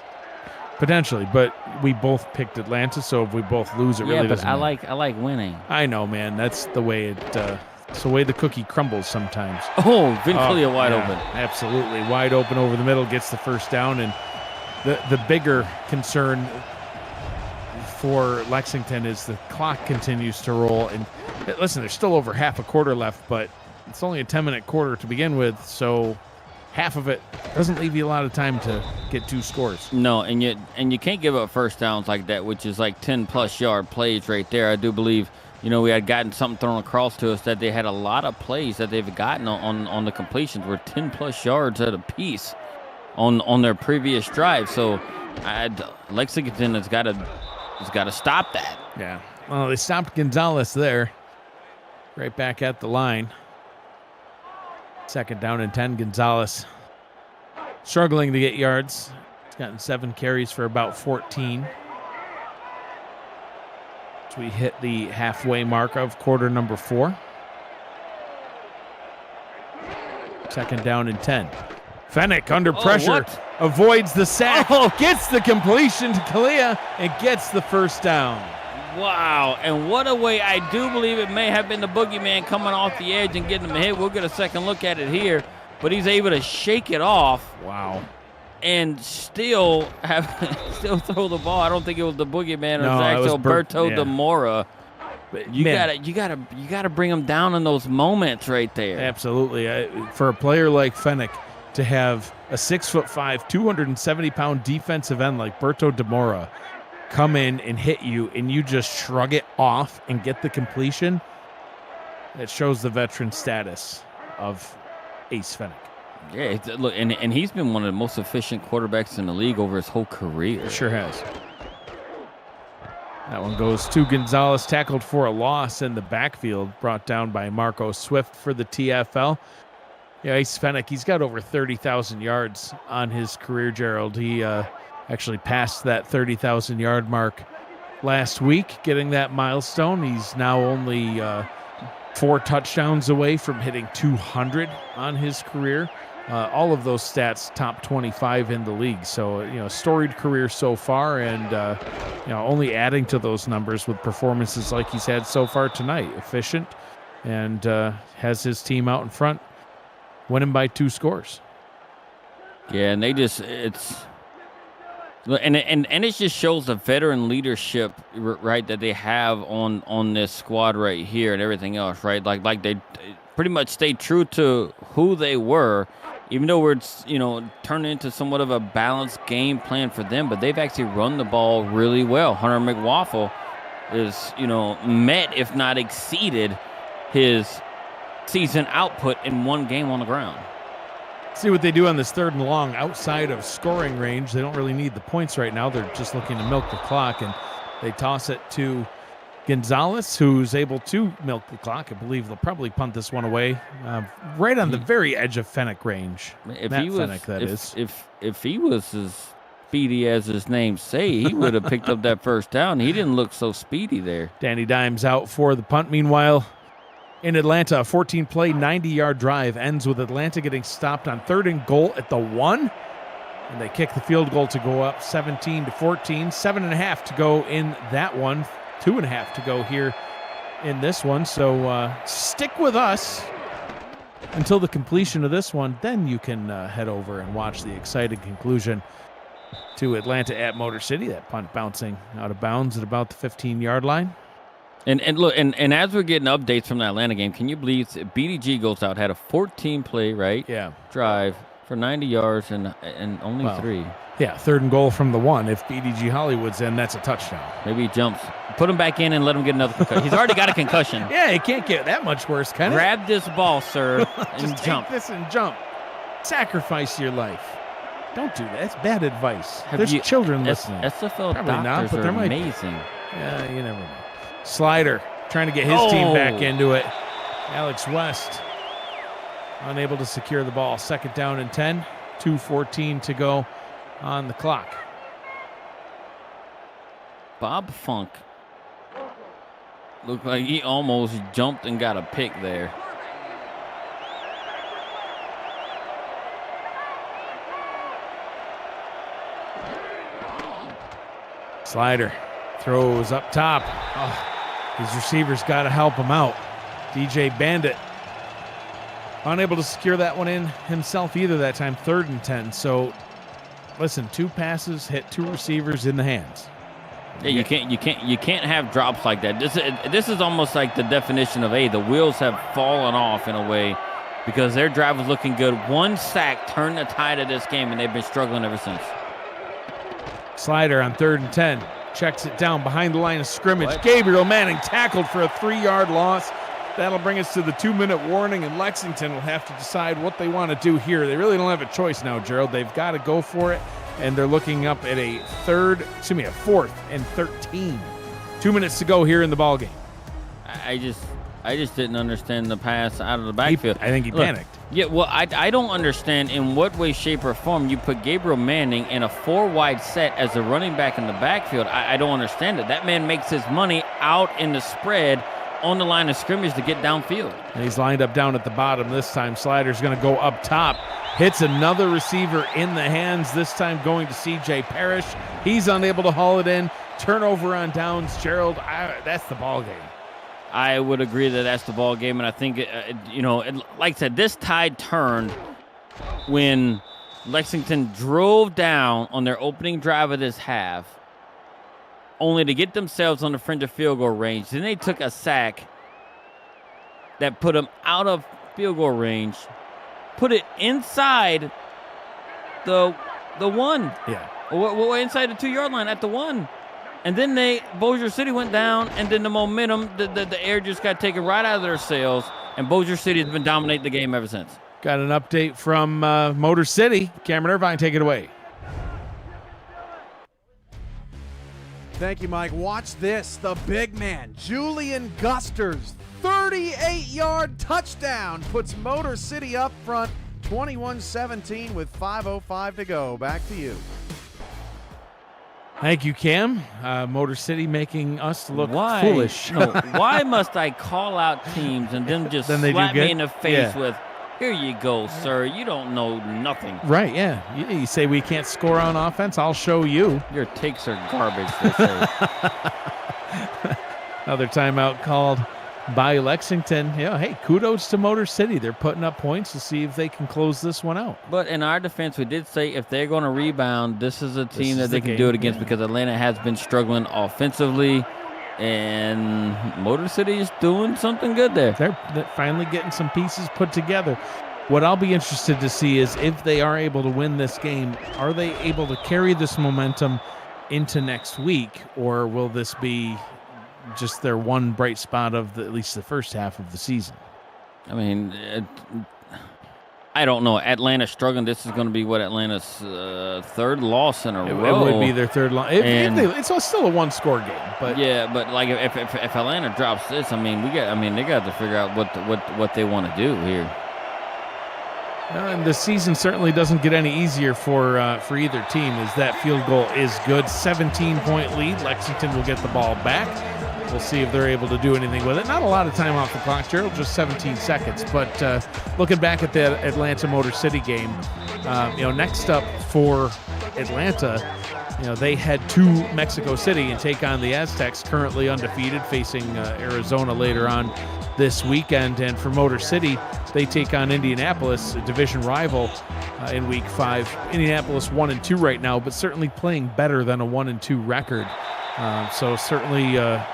Potentially, but we both picked Atlanta, so if we both lose, it really doesn't matter. I like winning. I know, man. That's the way it's the way the cookie crumbles sometimes. Oh, Vin Clear wide open. Absolutely. Wide open over the middle, gets the first down, and the bigger concern for Lexington is the clock continues to roll. And listen, there's still over half a quarter left, but it's only a 10-minute quarter to begin with, so half of it doesn't leave you a lot of time to get 2 scores. No, and you can't give up first downs like that, which is like 10-plus yard plays right there. I do believe, we had gotten something thrown across to us that they had a lot of plays that they've gotten on the completions were 10-plus yards at a piece on their previous drive. So Lexington has got to stop that. Yeah. Well, they stopped Gonzalez there. Right back at the line. 2nd down and 10. Gonzalez struggling to get yards. He's gotten 7 carries for about 14. So we hit the halfway mark of quarter number 4. 2nd down and 10. Fennick under pressure. Avoids the sack. Gets the completion to Kalia and gets the first down. Wow, and what a way. I do believe it may have been the boogeyman coming off the edge and getting him hit. We'll get a second look at it here, but he's able to shake it off. Wow. And still throw the ball. I don't think it was the boogeyman. It was actually Alberto Demora. You gotta bring him down in those moments right there. Absolutely. For a player like Fennick to have a 6'5", 270-pound defensive end like Berto Demora come in and hit you, and you just shrug it off and get the completion, it shows the veteran status of Ace Fennick. Yeah, look, and he's been one of the most efficient quarterbacks in the league over his whole career. Sure has. That one goes to Gonzalez, tackled for a loss in the backfield, brought down by Marco Swift for the TFL. Yeah, Ace Fennick, he's got over 30,000 yards on his career, Gerald. He actually passed that 30,000-yard mark last week, getting that milestone. He's now only 4 touchdowns away from hitting 200 on his career. All of those stats top 25 in the league. So, storied career so far, and, only adding to those numbers with performances like he's had so far tonight. Efficient, and has his team out in front, winning by 2 scores. Yeah, and it just shows the veteran leadership, right, that they have on this squad right here and everything else, right? Like they pretty much stayed true to who they were, even though it's, turned into somewhat of a balanced game plan for them, but they've actually run the ball really well. Hunter McWaffle is, met, if not exceeded, his season output in one game on the ground. See what they do on this 3rd and long outside of scoring range. They don't really need the points right now. They're just looking to milk the clock, and they toss it to Gonzalez, who's able to milk the clock. I believe they'll probably punt this one away, right on the very edge of Fennick range. If Matt he was, Fennick, that is. If he was as speedy as his name say, he would have picked up that first down. He didn't look so speedy there. Danny Dimes out for the punt. Meanwhile, in Atlanta, a 14-play, 90-yard drive ends with Atlanta getting stopped on 3rd and goal at the 1. And they kick the field goal to go up 17-14. 7.5 to go in that one. 2.5 to go here in this one. So stick with us until the completion of this one. Then you can head over and watch the exciting conclusion to Atlanta at Motor City. That punt bouncing out of bounds at about the 15-yard line. And look, and as we're getting updates from the Atlanta game, can you believe BDG goes out, had a 14-play, right? Yeah. Drive for 90 yards and only 3. Yeah, 3rd and goal from the 1. If BDG Hollywood's in, that's a touchdown. Maybe he jumps. Put him back in and let him get another concussion. He's already got a concussion. Yeah, it can't get that much worse, can it? Grab this ball, sir, and Just jump. take this and jump. Sacrifice your life. Don't do that. That's bad advice. There's children listening. SFL Probably doctors not, but are there might be. amazing. Yeah, you never know. Slider trying to get his team back into it. Alex West unable to secure the ball. 2nd down and 10. 2:14 to go on the clock. Bob Funk looked like he almost jumped and got a pick there. Slider throws up top. Oh, his receivers got to help him out. DJ Bandit unable to secure that one in himself either that time. 3rd and 10. So listen, 2 passes hit 2 receivers in the hands. Yeah, you can't have drops like that. This is almost like the definition of the wheels have fallen off in a way, because their drive was looking good. 1 sack turned the tide of this game, and they've been struggling ever since. Slider on 3rd and 10. Checks it down behind the line of scrimmage. Gabriel Manning tackled for a 3-yard loss. That'll bring us to the 2-minute warning, and Lexington will have to decide what they want to do here. They really don't have a choice now, Gerald. They've got to go for it, and they're looking up at a 4th and 13. 2 minutes to go here in the ballgame. I just didn't understand the pass out of the backfield. I think he panicked. Yeah, well, I don't understand in what way, shape, or form you put Gabriel Manning in a 4-wide set as a running back in the backfield. I don't understand it. That man makes his money out in the spread on the line of scrimmage to get downfield. And he's lined up down at the bottom this time. Slider's going to go up top. Hits another receiver in the hands, this time going to C.J. Parrish. He's unable to haul it in. Turnover on downs. Gerald, that's the ball game. I would agree that that's the ball game, and I think, like I said, this tide turned when Lexington drove down on their opening drive of this half, only to get themselves on the fringe of field goal range. Then they took a sack that put them out of field goal range, put it inside the 1. Yeah. Inside the 2-yard line at the 1. And then Bossier City went down, and then the momentum, the air just got taken right out of their sails, and Bossier City has been dominating the game ever since. Got an update from Motor City. Cameron Irvine, take it away. Thank you, Mike. Watch this. The big man, Julian Guster's 38-yard touchdown puts Motor City up front 21-17 with 5:05 to go. Back to you. Thank you, Cam. Motor City making us look foolish. Why must I call out teams and then just slap me in the face with, here you go, sir. You don't know nothing. Right, yeah. You say we can't score on offense, I'll show you. Your takes are garbage, they say. Another timeout called by Lexington. Yeah, hey, kudos to Motor City. They're putting up points to see if they can close this one out. But in our defense, we did say if they're going to rebound, this is a team that they can do it against, because Atlanta has been struggling offensively. And Motor City is doing something good there. They're finally getting some pieces put together. What I'll be interested to see is if they are able to win this game, are they able to carry this momentum into next week, or will this be just their one bright spot of at least the first half of the season? I mean, I don't know. Atlanta struggling. This is going to be Atlanta's third loss in a row. It would be their third loss. It's still a one-score game, but yeah. But like if Atlanta drops this, they got to figure out what they want to do here. And the season certainly doesn't get any easier for either team, as that field goal is good. 17-point lead. Lexington will get the ball back. We'll see if they're able to do anything with it. Not a lot of time off the clock, Gerald, just 17 seconds. But looking back at the Atlanta Motor City game, next up for Atlanta, they head to Mexico City and take on the Aztecs, currently undefeated, facing Arizona later on this weekend. And for Motor City, they take on Indianapolis, a division rival, in Week 5. Indianapolis 1-2 right now, but certainly playing better than a 1-2 record. So certainly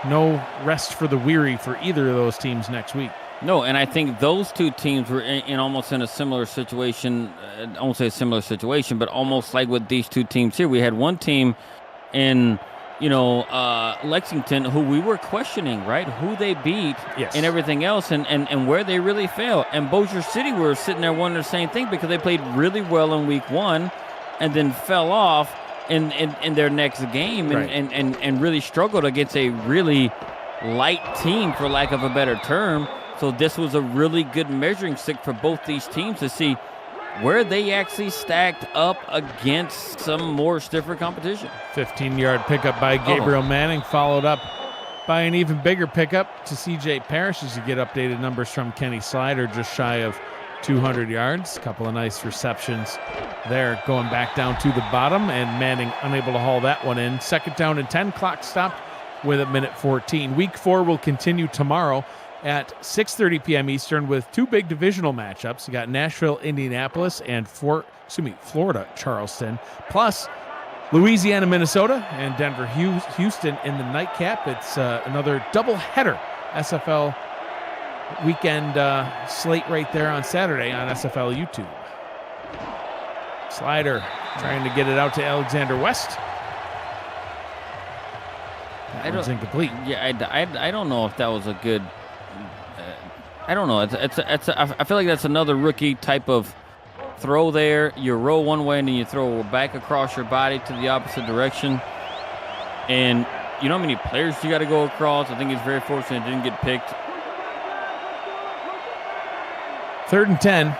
no rest for the weary for either of those teams next week. No, and I think those two teams were almost in a similar situation. I won't say a similar situation, but almost like with these two teams here. We had one team in Lexington, who we were questioning, right? Who they beat, yes, and everything else, and where they really failed. And Bossier City were sitting there wondering the same thing, because they played really well in Week 1 and then fell off in their next game, right, and really struggled against a really light team, for lack of a better term. So this was a really good measuring stick for both these teams to see where they actually stacked up against some more stiffer competition. 15-yard pickup by Gabriel Manning, followed up by an even bigger pickup to C.J. Parrish, as you get updated numbers from Kenny Slider, just shy of 200 yards. A couple of nice receptions there, going back down to the bottom, and Manning unable to haul that one in. Second down and 10, clock stopped with 1:14. Week 4 will continue tomorrow at 6:30 p.m. Eastern with two big divisional matchups. You got Nashville, Indianapolis, and Florida, Charleston, plus Louisiana, Minnesota, and Denver, Houston in the nightcap. It's another doubleheader SFL weekend slate right there on Saturday on SFL YouTube. Slider trying to get it out to Alexander West. That one's incomplete. Yeah, I don't know if that was a good. I don't know. I feel like that's another rookie type of throw there. You roll one way and then you throw back across your body to the opposite direction. And you know how many players you got to go across? I think he's very fortunate it didn't get picked. 3rd and 10.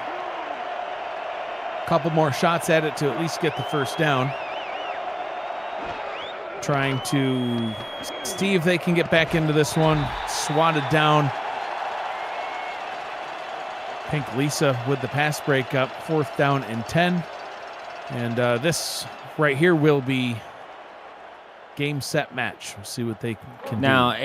Couple more shots at it to at least get the first down. Trying to see if they can get back into this one. Swatted down. Pink Lisa with the pass breakup. 4th down and 10. And this right here will be game, set, match. We'll see what they can do. Now,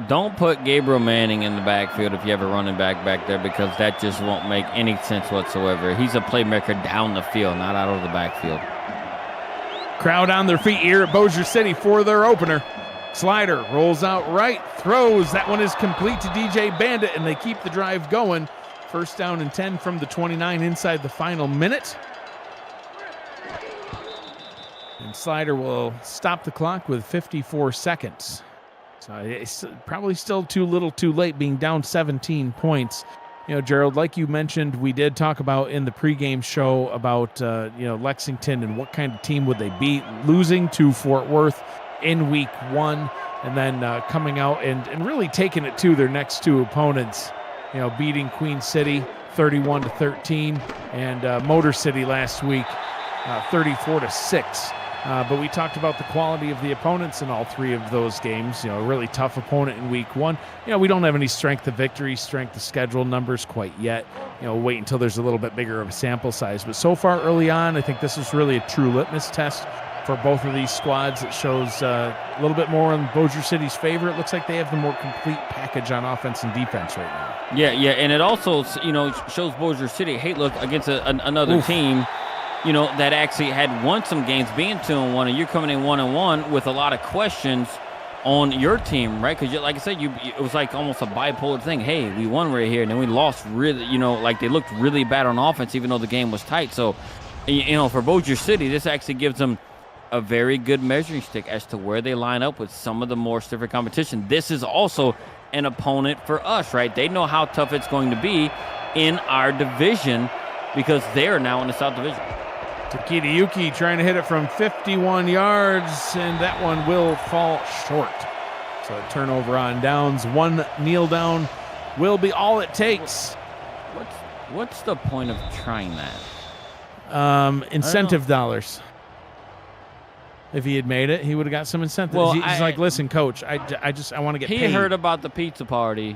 don't put Gabriel Manning in the backfield if you have a running back there, because that just won't make any sense whatsoever. He's a playmaker down the field, not out of the backfield. Crowd on their feet here at Bossier City for their opener. Slider rolls out right, throws. That one is complete to DJ Bandit, and they keep the drive going. 1st down and 10 from the 29 inside the final minute. And Slider will stop the clock with 54 seconds. So it's probably still too little too late, being down 17 points. Gerald, like you mentioned, we did talk about in the pregame show about, Lexington and what kind of team would they beat, losing to Fort Worth in Week 1, and then coming out and really taking it to their next two opponents, beating Queen City 31-13 and Motor City last week 34-6. But we talked about the quality of the opponents in all three of those games. A really tough opponent in Week 1. We don't have any strength of victory, strength of schedule numbers quite yet. Wait until there's a little bit bigger of a sample size. But so far early on, I think this is really a true litmus test for both of these squads. It shows a little bit more in Bossier City's favor. It looks like they have the more complete package on offense and defense right now. Yeah, and it also, shows Bossier City, hey, look, against another team, that actually had won some games being 2-1, and you're coming in 1-1 with a lot of questions. on your team, right? Because like I said, it was like almost a bipolar thing. Hey, we won right here, and then we lost really, like they looked really bad on offense, even though the game was tight. So, for Bossier City, this actually gives them a very good measuring stick as to where they line up with some of the more stiffer competition. This is also an opponent for us, right? They know how tough it's going to be in our division because they are now in the South Division. Takeda Yuki trying to hit it from 51 yards, and that one will fall short. So a turnover on downs. One kneel down will be all it takes. What's the point of trying that? Incentive dollars. If he had made it, he would have got some incentive. Well, he's like, listen, coach, I want to get paid. He heard about the pizza party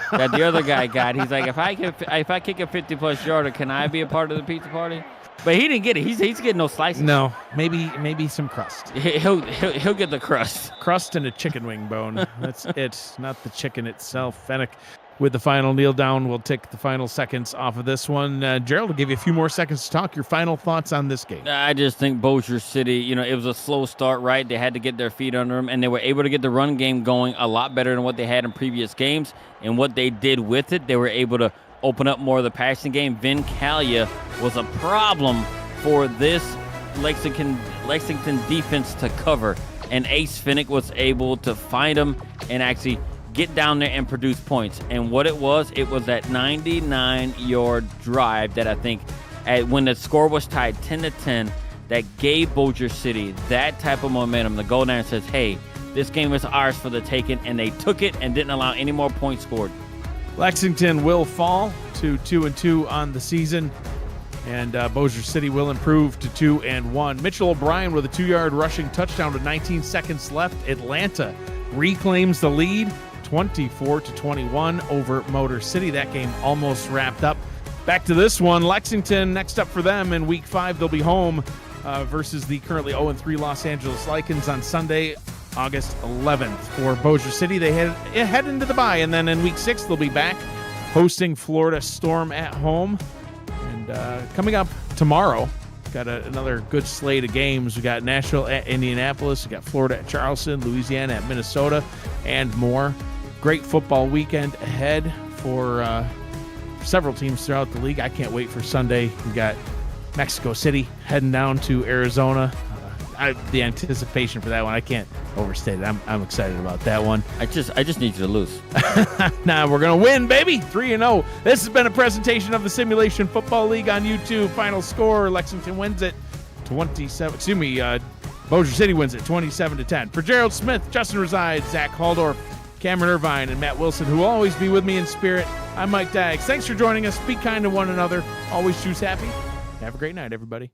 that the other guy got. He's like, if I kick a 50-plus yarder, can I be a part of the pizza party? But he didn't get it. He's getting no slices. No, maybe some crust. He'll get the crust. Crust and a chicken wing bone. That's it, not the chicken itself. Fennec with the final kneel down. We'll take the final seconds off of this one. Gerald, will give you a few more seconds to talk. Your final thoughts on this game? I just think Bossier City, it was a slow start, right? They had to get their feet under them, and they were able to get the run game going a lot better than what they had in previous games. And what they did with it, they were able to open up more of the passing game. Vin Calia was a problem for this Lexington defense to cover, and Ace Finnick was able to find him and actually get down there and produce points. And what it was that 99-yard drive that I think when the score was tied 10-10, that gave Bossier City that type of momentum to go down and says, hey, this game is ours for the taking, and they took it and didn't allow any more points scored. Lexington will fall to 2-2 on the season, and Bossier City will improve to 2-1. Mitchell O'Brien with a 2-yard rushing touchdown with 19 seconds left. Atlanta reclaims the lead, 24-21 over Motor City. That game almost wrapped up. Back to this one, Lexington next up for them in Week 5. They'll be home versus the currently 0-3 Los Angeles Lycans on Sunday, August 11th. For Bossier City, they head into the bye, and then in Week 6 they'll be back hosting Florida Storm at home. And coming up tomorrow, got another good slate of games. We got Nashville at Indianapolis, we got Florida at Charleston, Louisiana at Minnesota, and more. Great football weekend ahead for several teams throughout the league. I can't wait for Sunday. We got Mexico City heading down to Arizona. The anticipation for that one, I can't overstate it. I'm excited about that one. I just need you to lose. Nah, we're gonna win, baby. 3-0. This has been a presentation of the Simulation Football League on YouTube. Final score: Lexington wins it 27. Bossier City wins it 27-10. For Gerald Smith, Justin Resides, Zach Haldorf, Cameron Irvine, and Matt Wilson, who will always be with me in spirit, I'm Mike Daggs. Thanks for joining us. Be kind to one another. Always choose happy. Have a great night, everybody.